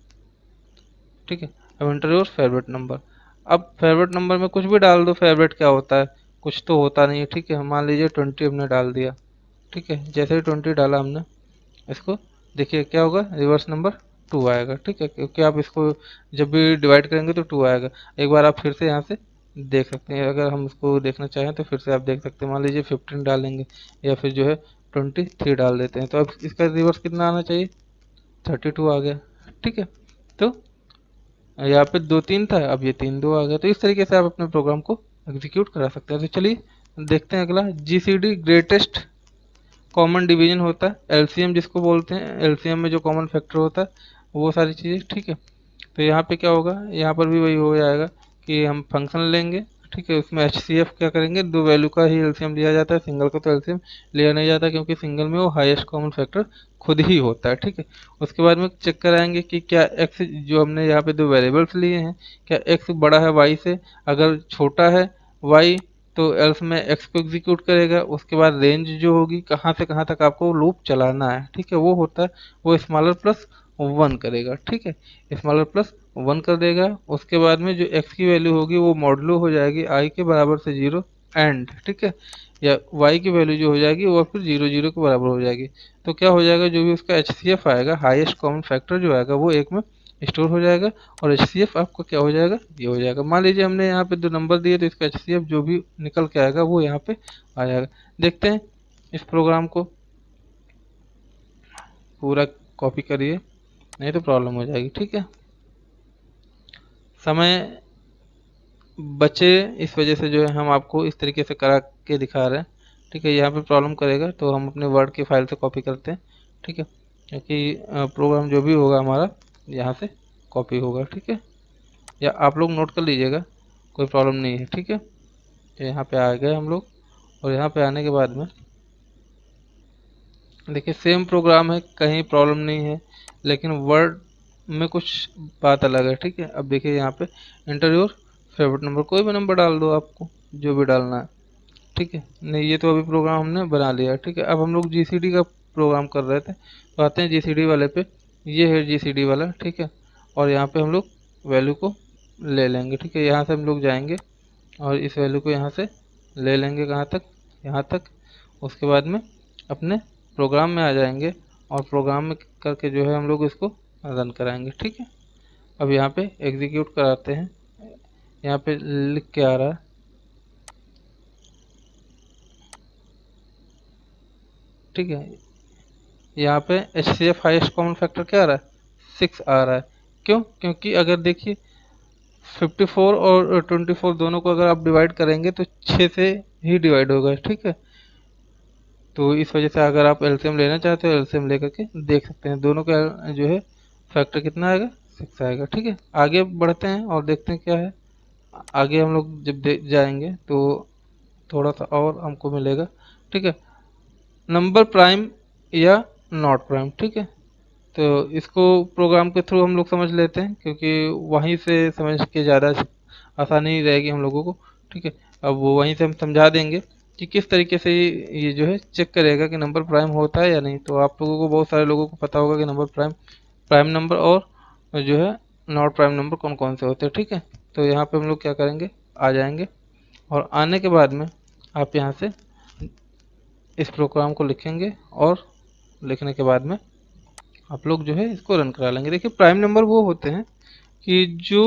ठीक है। अब एंटर योर फेवरेट नंबर। अब फेवरेट नंबर में कुछ भी डाल दो, फेवरेट क्या होता है, कुछ तो होता नहीं है, ठीक है। मान लीजिए 20 हमने डाल दिया, ठीक है। जैसे ही 20 डाला हमने, इसको देखिए क्या होगा, रिवर्स नंबर 2 आएगा, ठीक है, क्योंकि आप इसको जब भी डिवाइड करेंगे तो 2 आएगा। एक बार आप फिर से यहाँ से देख सकते हैं, अगर हम इसको देखना चाहें तो फिर से आप देख सकते हैं। मान लीजिए 15 डालेंगे या फिर जो है 23 डाल देते हैं, तो अब इसका रिवर्स कितना आना चाहिए, 32 आ गया, ठीक है। तो यहाँ पे 2 3 था, अब ये 3 2 आ गया। तो इस तरीके से आप अपने प्रोग्राम को एग्जीक्यूट करा सकते हैं। तो चलिए देखते हैं अगला, जीसीडी ग्रेटेस्ट कॉमन डिवीजन होता है, एलसीएम जिसको बोलते हैं, एलसीएम में जो कॉमन फैक्टर होता है वो सारी चीज़ें, ठीक है। तो यहाँ पे क्या होगा, यहाँ पर भी वही हो जाएगा कि हम फंक्शन लेंगे, ठीक है। उसमें एचसीएफ क्या करेंगे, दो वैल्यू का ही एलसीएम लिया जाता है, सिंगल का तो एलसीएम लिया नहीं जाता, क्योंकि सिंगल में वो हाईएस्ट कॉमन फैक्टर खुद ही होता है, ठीक है। उसके बाद में चेक कराएंगे कि क्या एक्स, जो हमने यहाँ पे दो वेरिएबल्स लिए हैं, क्या एक्स बड़ा है वाई से, अगर छोटा है वाई तो एल्स में एक्स को एग्जीक्यूट करेगा, उसके बाद रेंज जो होगी कहाँ से कहाँ तक आपको लूप चलाना है, ठीक है, वो होता है, वो स्मॉलर प्लस वन करेगा, ठीक है, स्मॉलर प्लस वन कर देगा। उसके बाद में जो एक्स की वैल्यू होगी वो मॉडलो हो जाएगी आई के बराबर से जीरो एंड, ठीक है, या वाई की वैल्यू जो हो जाएगी वो फिर जीरो जीरो के बराबर हो जाएगी। तो क्या हो जाएगा, जो भी उसका एच सी एफ आएगा, हाईएस्ट कॉमन फैक्टर जो आएगा, वो एक में स्टोर हो जाएगा, और एच सी एफ आपका क्या हो जाएगा, ये हो जाएगा। मान लीजिए हमने यहाँ पे दो नंबर दिए, तो इसका एच सी एफ जो भी निकल के आएगा वो यहाँ पे आ जाएगा। देखते हैं इस प्रोग्राम को, पूरा कॉपी करिए, नहीं तो प्रॉब्लम हो जाएगी, ठीक है। समय बचे इस वजह से जो है हम आपको इस तरीके से करा के दिखा रहे हैं, ठीक है। यहाँ पे प्रॉब्लम करेगा तो हम अपने वर्ड की फाइल से कॉपी करते हैं, ठीक है, क्योंकि प्रोग्राम जो भी होगा हमारा यहाँ से कॉपी होगा, ठीक है, या आप लोग नोट कर लीजिएगा, कोई प्रॉब्लम नहीं है, ठीक है। तो यहाँ पे आ गए हम लोग, और यहाँ पे आने के बाद में देखिए सेम प्रोग्राम है, कहीं प्रॉब्लम नहीं है, लेकिन वर्ड में कुछ बात अलग है, ठीक है। अब देखिए यहाँ पे एंटर योर फेवरेट नंबर, कोई भी नंबर डाल दो आपको जो भी डालना है, ठीक है। नहीं, ये तो अभी प्रोग्राम हमने बना लिया, ठीक है। अब हम लोग जीसीडी का प्रोग्राम कर रहे थे, तो आते हैं जीसीडी वाले पे, ये है जीसीडी वाला, ठीक है। और यहाँ पे हम लोग वैल्यू को ले लेंगे, ठीक है, यहाँ से हम लोग जाएंगे और इस वैल्यू को यहाँ से ले लेंगे, कहाँ तक, यहाँ तक। उसके बाद में अपने प्रोग्राम में आ जाएंगे, और प्रोग्राम में करके जो है हम लोग इसको रन कराएंगे, ठीक है। अब यहाँ पे एग्जीक्यूट कराते हैं, यहाँ पे लिख के आ रहा है, ठीक है। यहाँ पे H C F highest common factor क्या आ रहा है, सिक्स आ रहा है। क्यों, क्योंकि अगर देखिए 54 और 24 दोनों को अगर आप डिवाइड करेंगे तो 6 से ही डिवाइड होगा, ठीक है। तो इस वजह से अगर आप एलसीएम लेना चाहते हो, एलसीएम लेकर के देख सकते हैं, दोनों का जो है फैक्टर कितना आएगा, सिक्स आएगा, ठीक है। आगे बढ़ते हैं और देखते हैं क्या है। आगे हम लोग जब जाएंगे तो थोड़ा सा और हमको मिलेगा, ठीक है, नंबर प्राइम या नॉट प्राइम, ठीक है। तो इसको प्रोग्राम के थ्रू हम लोग समझ लेते हैं, क्योंकि वहीं से समझ के ज़्यादा आसानी रहेगी हम लोगों को, ठीक है। अब वो वहीं से हम समझा देंगे कि किस तरीके से ये जो है चेक करेगा कि नंबर प्राइम होता है या नहीं। तो आप लोगों को, बहुत सारे लोगों को पता होगा कि नंबर प्राइम, प्राइम नंबर और जो है नॉट प्राइम नंबर कौन कौन से होते हैं, ठीक है। तो यहाँ पे हम लोग क्या करेंगे, आ जाएंगे, और आने के बाद में आप यहाँ से इस प्रोग्राम को लिखेंगे, और लिखने के बाद में आप लोग जो है इसको रन करा लेंगे। देखिए प्राइम नंबर वो होते हैं कि जो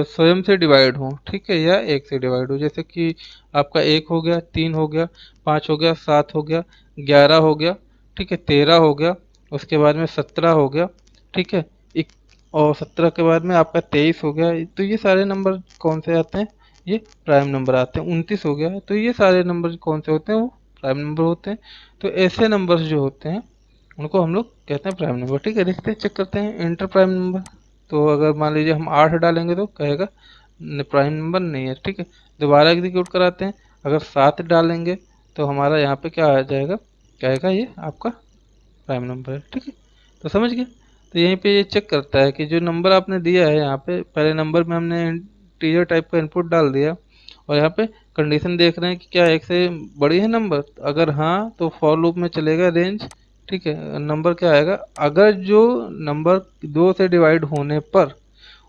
स्वयं से डिवाइड हो, ठीक है, या एक से डिवाइड हो। जैसे कि आपका एक हो गया, तीन हो गया, पाँच हो गया, सात हो गया, ग्यारह हो गया, ठीक है, तेरह हो गया, उसके बाद में सत्रह हो गया, ठीक है, एक, और सत्रह के बाद में आपका तेईस हो गया। तो ये सारे नंबर कौन से आते हैं, ये प्राइम नंबर आते हैं। उनतीस हो गया, तो ये सारे नंबर कौन से होते हैं, वो प्राइम नंबर होते हैं। तो ऐसे नंबर्स जो होते हैं उनको हम लोग कहते हैं प्राइम नंबर, ठीक है। देखते हैं, चेक करते हैं इंटर प्राइम नंबर। तो अगर मान लीजिए हम आठ डालेंगे तो कहेगा प्राइम नंबर नहीं है, ठीक है। दोबारा एग्जीक्यूट कराते हैं, अगर सात डालेंगे तो हमारा यहाँ पे क्या आ जाएगा, कहेगा ये आपका प्राइम नंबर है, ठीक है। तो समझ गए। तो यहीं पे ये चेक करता है कि जो नंबर आपने दिया है, यहाँ पे पहले नंबर में हमने इंटीजर टाइप का इनपुट डाल दिया, और यहाँ पे कंडीशन देख रहे हैं कि क्या एक से बड़ी है नंबर, अगर हाँ तो फॉर लूप में चलेगा रेंज, ठीक है। नंबर क्या आएगा, अगर जो नंबर दो से डिवाइड होने पर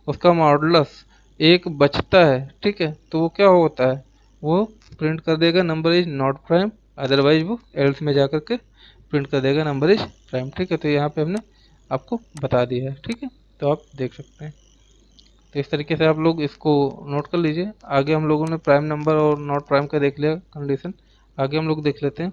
उसका मॉडुलस एक बचता है, ठीक है, तो वो क्या होता है, वो प्रिंट कर देगा number is not prime, otherwise वो एल्स में जा करके प्रिंट कर देगा नंबर इज प्राइम, ठीक है। तो यहाँ पे हमने आपको बता दिया है, ठीक है, तो आप देख सकते हैं। तो इस तरीके से आप लोग इसको नोट कर लीजिए। आगे हम लोगों ने प्राइम नंबर और नॉट प्राइम का देख लिया कंडीशन, आगे हम लोग देख लेते हैं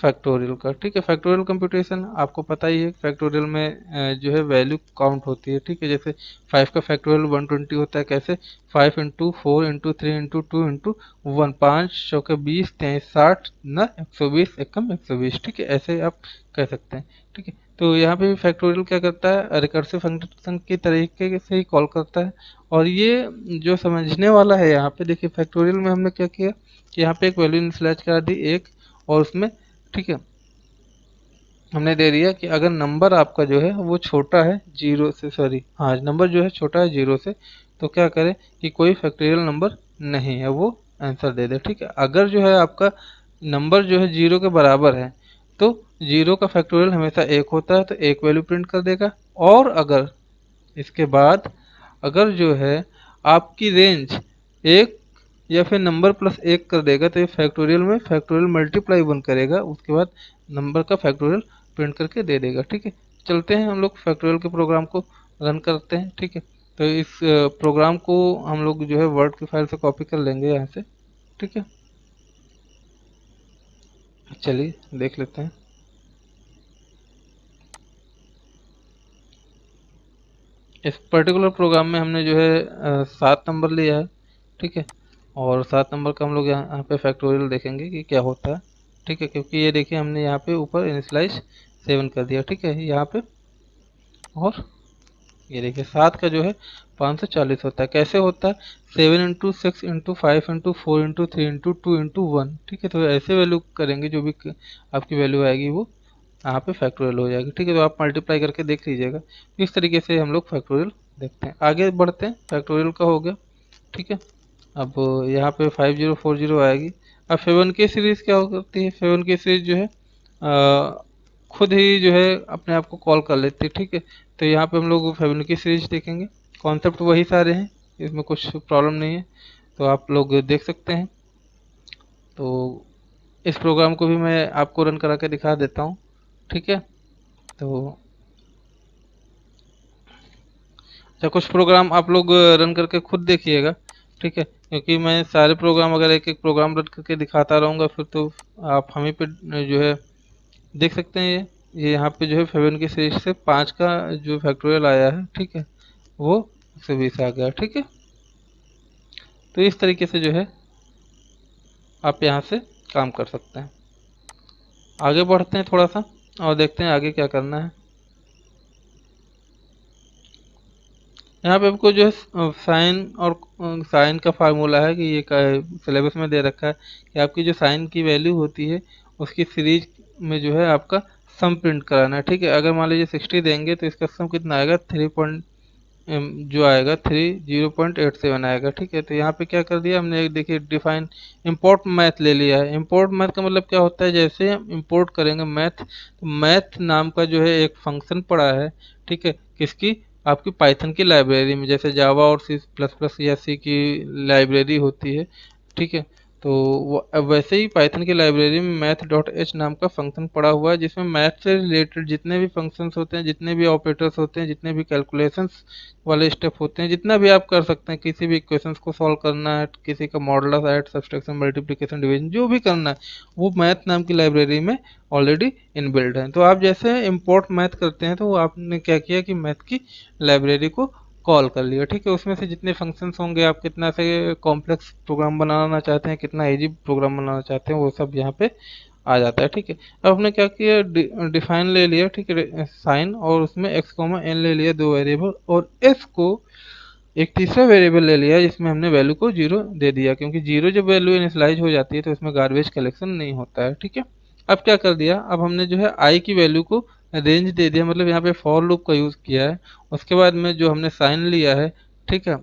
फैक्टोरियल का, ठीक है। फैक्टोरियल कंप्यूटेशन आपको पता ही है, फैक्टोरियल में जो है वैल्यू काउंट होती है, ठीक है। जैसे फाइव का फैक्टोरियल 120 होता है, कैसे, five into four into three into two into one, पाँच चौके 20, तेईस 60 न 120, एकम 120, ठीक है, ऐसे आप कह सकते हैं, ठीक है। तो यहाँ पे भी फैक्टोरियल क्या करता है, रिकर्सिव फंक्शन के तरीके से ही कॉल करता है। और ये जो समझने वाला है, यहाँ पे देखिए फैक्टोरियल में हमने क्या किया कि यहाँ पे एक वैल्यू इनिशियलाइज करा दी एक, और उसमें, ठीक है, हमने दे दिया कि अगर नंबर आपका जो है वो छोटा है जीरो से, सॉरी हाँ, नंबर जो है छोटा है जीरो से, तो क्या करें कि कोई फैक्टोरियल नंबर नहीं है, वो आंसर दे दे। ठीक है, अगर जो है आपका नंबर जो है जीरो के बराबर है तो जीरो का फैक्टोरियल हमेशा एक होता है, तो एक वैल्यू प्रिंट कर देगा। और अगर इसके बाद अगर जो है आपकी रेंज एक या फिर नंबर प्लस एक कर देगा तो ये फैक्टोरियल में फैक्टोरियल मल्टीप्लाई वन करेगा, उसके बाद नंबर का फैक्टोरियल प्रिंट करके दे देगा। ठीक है, चलते हैं हम लोग फैक्टोरियल के प्रोग्राम को रन करते हैं। ठीक है, तो इस प्रोग्राम को हम लोग जो है वर्ड की फाइल से कॉपी कर लेंगे यहाँ से। ठीक है, चलिए देख लेते हैं। इस पर्टिकुलर प्रोग्राम में हमने जो है 7 नंबर लिया है। ठीक है, और 7 नंबर का हम लोग यहाँ पे फैक्टोरियल देखेंगे कि क्या होता है। ठीक है, क्योंकि ये देखिए हमने यहाँ पे ऊपर इनिशलाइज 7 कर दिया। ठीक है, यहाँ पे और ये देखिए 7 का जो है 540 होता है। कैसे होता है? 7 × 6 × 5 × 4 × 3 × 2 × 1। ठीक है, तो ऐसे वैल्यू करेंगे जो भी आपकी वैल्यू आएगी वो यहाँ पे फैक्टोरियल हो जाएगी। ठीक है, तो आप मल्टीप्लाई करके देख लीजिएगा। इस तरीके से हम लोग फैक्टोरियल देखते हैं। आगे बढ़ते हैं, फैक्टोरियल का हो गया। ठीक है, अब यहाँ पे 5040 आएगी। अब फेवन के सीरीज़ क्या होती है? फेवन के सीरीज जो है खुद ही जो है अपने आप को कॉल कर लेती है। ठीक है, तो यहाँ पे हम लोग फेवन की सीरीज देखेंगे। कॉन्सेप्ट वही सारे हैं, इसमें कुछ प्रॉब्लम नहीं है, तो आप लोग देख सकते हैं। तो इस प्रोग्राम को भी मैं आपको रन करा के दिखा देता हूँ। ठीक है, तो अच्छा, कुछ प्रोग्राम आप लोग रन करके खुद देखिएगा। ठीक है, क्योंकि मैं सारे प्रोग्राम अगर एक एक प्रोग्राम रन करके दिखाता रहूँगा फिर तो आप हम ही पे जो है देख सकते हैं। ये यहाँ पे जो है फेवन की सीरीज से 5 का जो फैक्टोरियल आया है, ठीक है, वो 120 आ गया। ठीक है, तो इस तरीके से जो है आप यहाँ से काम कर सकते हैं। आगे बढ़ते हैं थोड़ा सा और देखते हैं आगे क्या करना है। यहाँ पे आपको जो है साइन और साइन का फार्मूला है कि ये सिलेबस में दे रखा है कि आपकी जो साइन की वैल्यू होती है उसकी सीरीज में जो है आपका सम प्रिंट कराना है। ठीक है, अगर मान लीजिए 60 देंगे तो इसका सम कितना आएगा? जो आएगा 30.87 आएगा। ठीक है, तो यहाँ पे क्या कर दिया हमने, एक देखिए डिफाइन इंपोर्ट मैथ ले लिया है। इंपोर्ट मैथ का मतलब क्या होता है? जैसे हम इंपोर्ट करेंगे मैथ, तो मैथ नाम का जो है एक फंक्शन पड़ा है। ठीक है, किसकी? आपकी पाइथन की लाइब्रेरी में, जैसे जावा और सी प्लस प्लस या सी की लाइब्रेरी होती है। ठीक है, तो अब वैसे ही पाइथन की लाइब्रेरी में मैथ डॉट एच नाम का फंक्शन पड़ा हुआ है, जिसमें मैथ से रिलेटेड जितने भी फंक्शंस होते हैं, जितने भी ऑपरेटर्स होते हैं, जितने भी कैलकुलेशंस वाले स्टेप होते हैं, जितना भी आप कर सकते हैं, किसी भी इक्वेशंस को सॉल्व करना है, किसी का modulus, add, subtraction, multiplication, division जो भी करना है, वो मैथ नाम की लाइब्रेरी में ऑलरेडी इनबिल्ड है। तो आप जैसे इंपोर्ट मैथ करते हैं तो वो आपने क्या किया कि मैथ की लाइब्रेरी को कॉल कर लिया। ठीक है, उसमें से जितने फंक्शंस होंगे, आप कितना से कॉम्प्लेक्स प्रोग्राम बनाना चाहते हैं, कितना इजी प्रोग्राम बनाना चाहते हैं, वो सब यहाँ पे आ जाता है। ठीक है, अब हमने क्या किया, डिफाइन ले लिया। ठीक है, साइन, और उसमें एक्स कॉमा एन ले लिया, दो वेरिएबल, और एस को एक तीसरा वेरिएबल ले लिया जिसमें हमने वैल्यू को जीरो दे दिया, क्योंकि जीरो जब वैल्यू इनिशियलाइज हो जाती है तो इसमें गार्बेज कलेक्शन नहीं होता है। ठीक है, अब क्या कर दिया, अब हमने जो है आई की वैल्यू को रेंज दे दिया, मतलब यहाँ पे फॉर लूप का यूज़ किया है। उसके बाद में जो हमने साइन लिया है, ठीक है,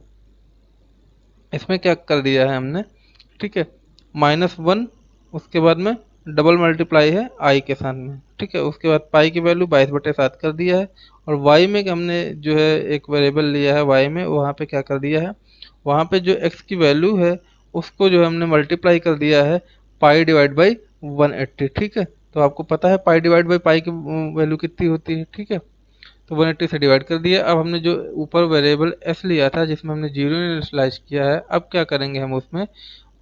इसमें क्या कर दिया है हमने, ठीक है, -1, उसके बाद में डबल मल्टीप्लाई है आई के साथ में। ठीक है, उसके बाद पाई की वैल्यू 22/7 कर दिया है। और वाई में हमने जो है एक वेरिएबल लिया है, वाई में वहाँ पे क्या कर दिया है, वहाँ पे जो एक्स की वैल्यू है उसको जो है हमने मल्टीप्लाई कर दिया है पाई डिवाइड बाई 180। ठीक है, तो आपको पता है पाई डिवाइड बाई पाई की वैल्यू कितनी होती है। ठीक है, तो 180 से डिवाइड कर दिया। अब हमने जो ऊपर वेरिएबल एस लिया था जिसमें हमने जीरो इनिशियलाइज किया है, अब क्या करेंगे, हम उसमें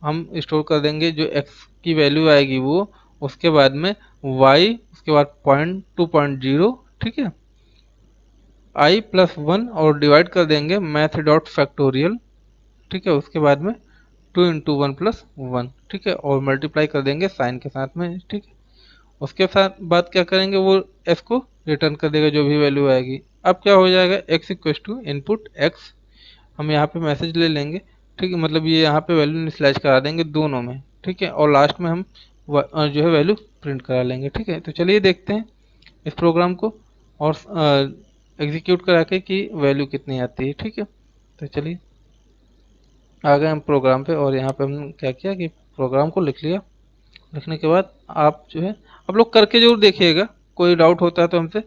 हम स्टोर कर देंगे जो एक्स की वैल्यू आएगी वो, उसके बाद में वाई, उसके बाद 0.2.0, ठीक है, i+1, और डिवाइड कर देंगे मैथ डॉट फैक्टोरियल। ठीक है, उसके बाद में 2 × 1+1। ठीक है, और मल्टीप्लाई कर देंगे साइन के साथ में। ठीक है, उसके साथ बाद क्या करेंगे, वो एस को रिटर्न कर देगा जो भी वैल्यू आएगी। अब क्या हो जाएगा, X equals to input X, हम यहाँ पे मैसेज ले लेंगे। ठीक है, मतलब ये यहाँ पे वैल्यू इनिशियलाइज करा देंगे दोनों में। ठीक है, और लास्ट में हम जो है वैल्यू प्रिंट करा लेंगे। ठीक है, तो चलिए देखते हैं इस प्रोग्राम को और एग्जीक्यूट करा के कि वैल्यू कितनी आती है। ठीक है, तो चलिए आ गए हम प्रोग्राम पे, और यहाँ पे हमने क्या किया कि प्रोग्राम को लिख लिया। लिखने के बाद आप जो है आप लोग करके जरूर देखिएगा, कोई डाउट होता है तो हमसे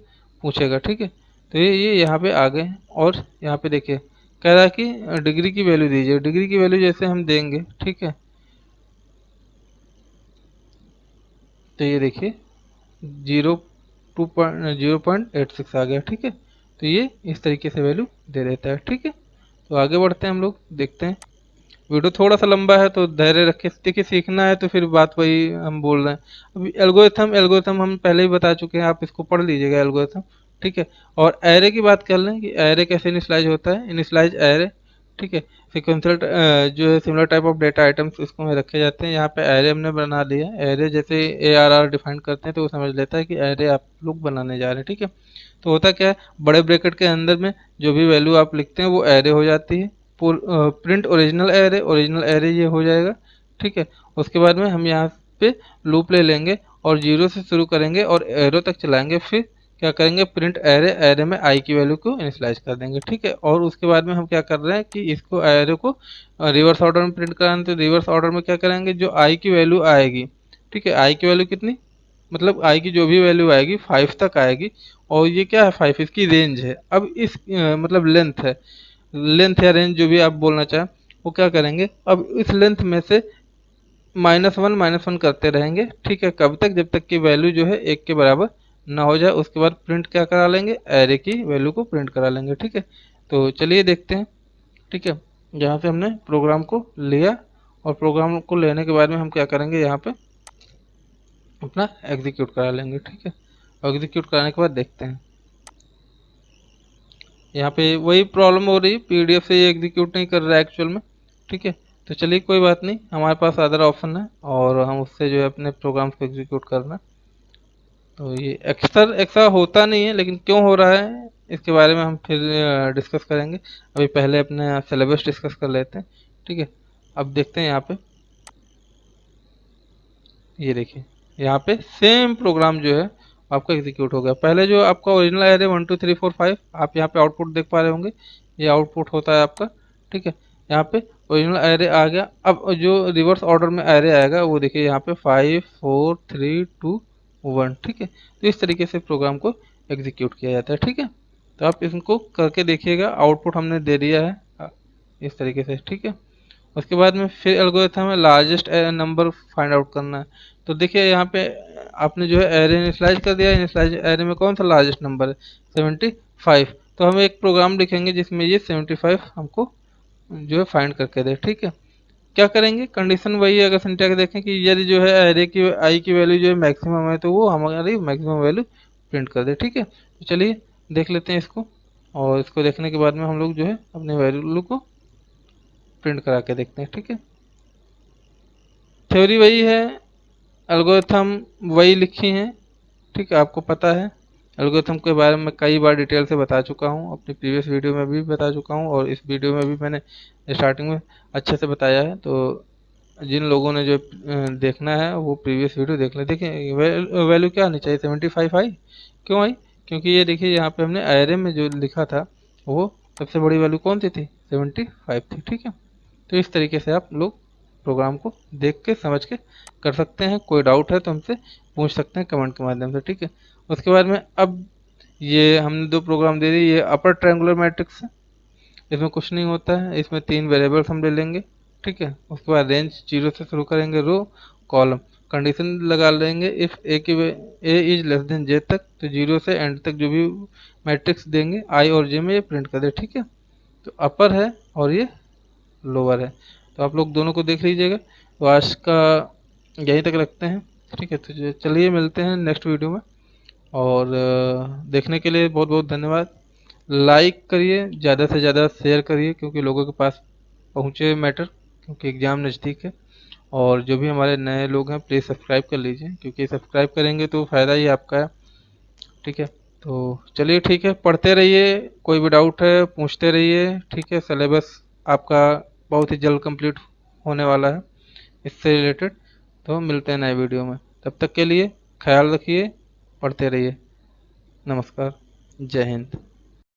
पूछेगा, ठीक है। तो ये यहाँ पे आ गए हैं, और यहाँ पे देखिए कह रहा है कि डिग्री की वैल्यू दीजिए। डिग्री की वैल्यू जैसे हम देंगे, ठीक है, तो ये देखिए 0.8 6 आ गया, ठीक है। तो ये इस तरीके से वैल्यू दे देता है, ठीक है। तो आगे बढ़ते हैं हम लोग, देखते हैं। वीडियो थोड़ा सा लंबा है तो धैर्य रखे, देखिए सीखना है तो फिर बात वही हम बोल रहे हैं। अभी एल्गोरिथम एल्गोरिथम हम पहले ही बता चुके हैं, आप इसको पढ़ लीजिएगा एल्गोरिथम, ठीक है। और एरे की बात कर लें कि एरे कैसे इनिशलाइज होता है। इनिशलाइज एरे, ठीक है, सिक्वेंशियल जो है similar type of data items इसको में रखे जाते हैं। यहाँ पे एरे हमने बना लिया। एरे जैसे ARR डिफाइन करते हैं तो वो समझ लेता है कि एरे आप लोग बनाने जा रहे हैं, ठीक है। तो होता क्या है, बड़े ब्रैकेट के अंदर में जो भी वैल्यू आप लिखते हैं वो एरे हो जाती है। Print original array, original array ये हो जाएगा, ठीक है। उसके बाद में हम यहाँ पे लूप ले लेंगे और 0 से शुरू करेंगे और एरो तक चलाएंगे। फिर क्या करेंगे, प्रिंट एरे, एरे में आई की वैल्यू को इनिशियलाइज कर देंगे, ठीक है। और उसके बाद में हम क्या कर रहे हैं कि इसको एरे को रिवर्स ऑर्डर में प्रिंट कराना। तो रिवर्स ऑर्डर में क्या करेंगे, जो आई की वैल्यू आएगी, ठीक है, आई की वैल्यू कितनी, मतलब आई की जो भी वैल्यू आएगी 5 तक आएगी। और ये क्या है, 5 इसकी रेंज है। अब इस मतलब लेंथ है, लेंथ या रेंज जो भी आप बोलना चाहें, वो क्या करेंगे, अब इस लेंथ में से -1 करते रहेंगे, ठीक है। कब तक, जब तक की वैल्यू जो है 1 के बराबर ना हो जाए। उसके बाद प्रिंट क्या करा लेंगे, एरे की वैल्यू को प्रिंट करा लेंगे, ठीक है। तो चलिए देखते हैं, ठीक है। यहाँ से हमने प्रोग्राम को लिया, और प्रोग्राम को लेने के बाद में हम क्या करेंगे, यहाँ पे अपना एग्जीक्यूट करा लेंगे, ठीक है। एग्जीक्यूट कराने के बाद देखते हैं, यहाँ पे वही प्रॉब्लम हो रही है, PDF से ये एग्जीक्यूट नहीं कर रहा है एक्चुअल में, ठीक है। तो चलिए कोई बात नहीं, हमारे पास अदर ऑप्शन है और हम उससे जो है अपने प्रोग्राम्स को एग्जीक्यूट करना। तो ये अक्सर ऐसा होता नहीं है, लेकिन क्यों हो रहा है इसके बारे में हम फिर डिस्कस करेंगे। अभी पहले अपने सिलेबस डिस्कस कर लेते हैं, ठीक है। अब देखते हैं यहाँ पे, ये देखिए यहाँ पे सेम प्रोग्राम जो है आपका एग्जीक्यूट हो गया। पहले जो आपका ओरिजिनल एरे 1 2 3 4 5, आप यहाँ पे आउटपुट देख पा रहे होंगे, ये आउटपुट होता है आपका, ठीक है। यहाँ पे ओरिजिनल एरे आ गया। अब जो रिवर्स ऑर्डर में एरे आएगा वो देखिए यहाँ पे 5 4 3 2 1, ठीक है। तो इस तरीके से प्रोग्राम को एग्जीक्यूट किया जाता है, ठीक है। तो आप इसको करके देखिएगा, आउटपुट हमने दे दिया है इस तरीके से, ठीक है। उसके बाद में फिर एल्गोरिथम है लार्जेस्ट नंबर फाइंड आउट करना है। तो देखिए यहाँ पे आपने जो है एरे इनिशियलाइज कर दिया। इनिशियलाइज एरे में कौन सा लार्जेस्ट नंबर है, 75। तो हम एक प्रोग्राम लिखेंगे जिसमें ये 75 हमको जो है फाइंड करके दे, ठीक है। क्या करेंगे, कंडीशन वही है, अगर सिंटैक्स देखें कि यदि जो है एरे की आई की वैल्यू जो है मैक्सिमम है तो वो हमारी मैक्सिमम वैल्यू प्रिंट कर दे, ठीक है। तो चलिए देख लेते हैं इसको, और इसको देखने के बाद में हम लोग जो है अपने वैल्यू को प्रिंट करा के देखते हैं, ठीक है। थ्योरी वही है, एल्गोरिथम वही लिखी हैं, ठीक है, आपको पता है। एल्गोरिथम के बारे में कई बार डिटेल से बता चुका हूँ, अपनी प्रीवियस वीडियो में भी बता चुका हूँ, और इस वीडियो में भी मैंने स्टार्टिंग में अच्छे से बताया है। तो जिन लोगों ने जो देखना है वो प्रीवियस वीडियो देख लें। देखिए वैल्यू क्या आनी चाहिए, 75 आई। क्यों आई, क्योंकि ये देखिए यहाँ पे हमने एरे में जो लिखा था वो सबसे बड़ी वैल्यू कौन सी थी, 75 थी, ठीक है। तो इस तरीके से आप लोग प्रोग्राम को देख के समझ के कर सकते हैं। कोई डाउट है तो हमसे पूछ सकते हैं कमेंट के माध्यम से, ठीक है। उसके बाद में अब ये हमने दो प्रोग्राम दे दी, ये अपर ट्रायंगुलर मैट्रिक्स है, इसमें कुछ नहीं होता है। इसमें 3 वेरिएबल्स हम ले लेंगे, ठीक है। उसके बाद रेंज 0 से शुरू करेंगे, रो कॉलम, कंडीशन लगा लेंगे if A is less than J तक, तो 0 से एंड तक जो भी मैट्रिक्स देंगे आई और जे में ये प्रिंट कर दे, ठीक है। तो अपर है और ये लोअर है, तो आप लोग दोनों को देख लीजिएगा। तो आज का यहीं तक रखते हैं, ठीक है। तो चलिए मिलते हैं नेक्स्ट वीडियो में, और देखने के लिए बहुत बहुत धन्यवाद। लाइक करिए, ज़्यादा से ज़्यादा शेयर करिए, क्योंकि लोगों के पास पहुँचे मैटर, क्योंकि एग्ज़ाम नज़दीक है। और जो भी हमारे नए लोग हैं प्लीज़ सब्सक्राइब कर लीजिए, क्योंकि सब्सक्राइब करेंगे तो फ़ायदा ही आपका है, ठीक है। तो चलिए ठीक है, पढ़ते रहिए, कोई भी डाउट है पूछते रहिए, ठीक है। सिलेबस आपका बहुत ही जल्द कंप्लीट होने वाला है इससे रिलेटेड। तो मिलते हैं नए वीडियो में, तब तक के लिए ख्याल रखिए, पढ़ते रहिए। नमस्कार, जय हिंद।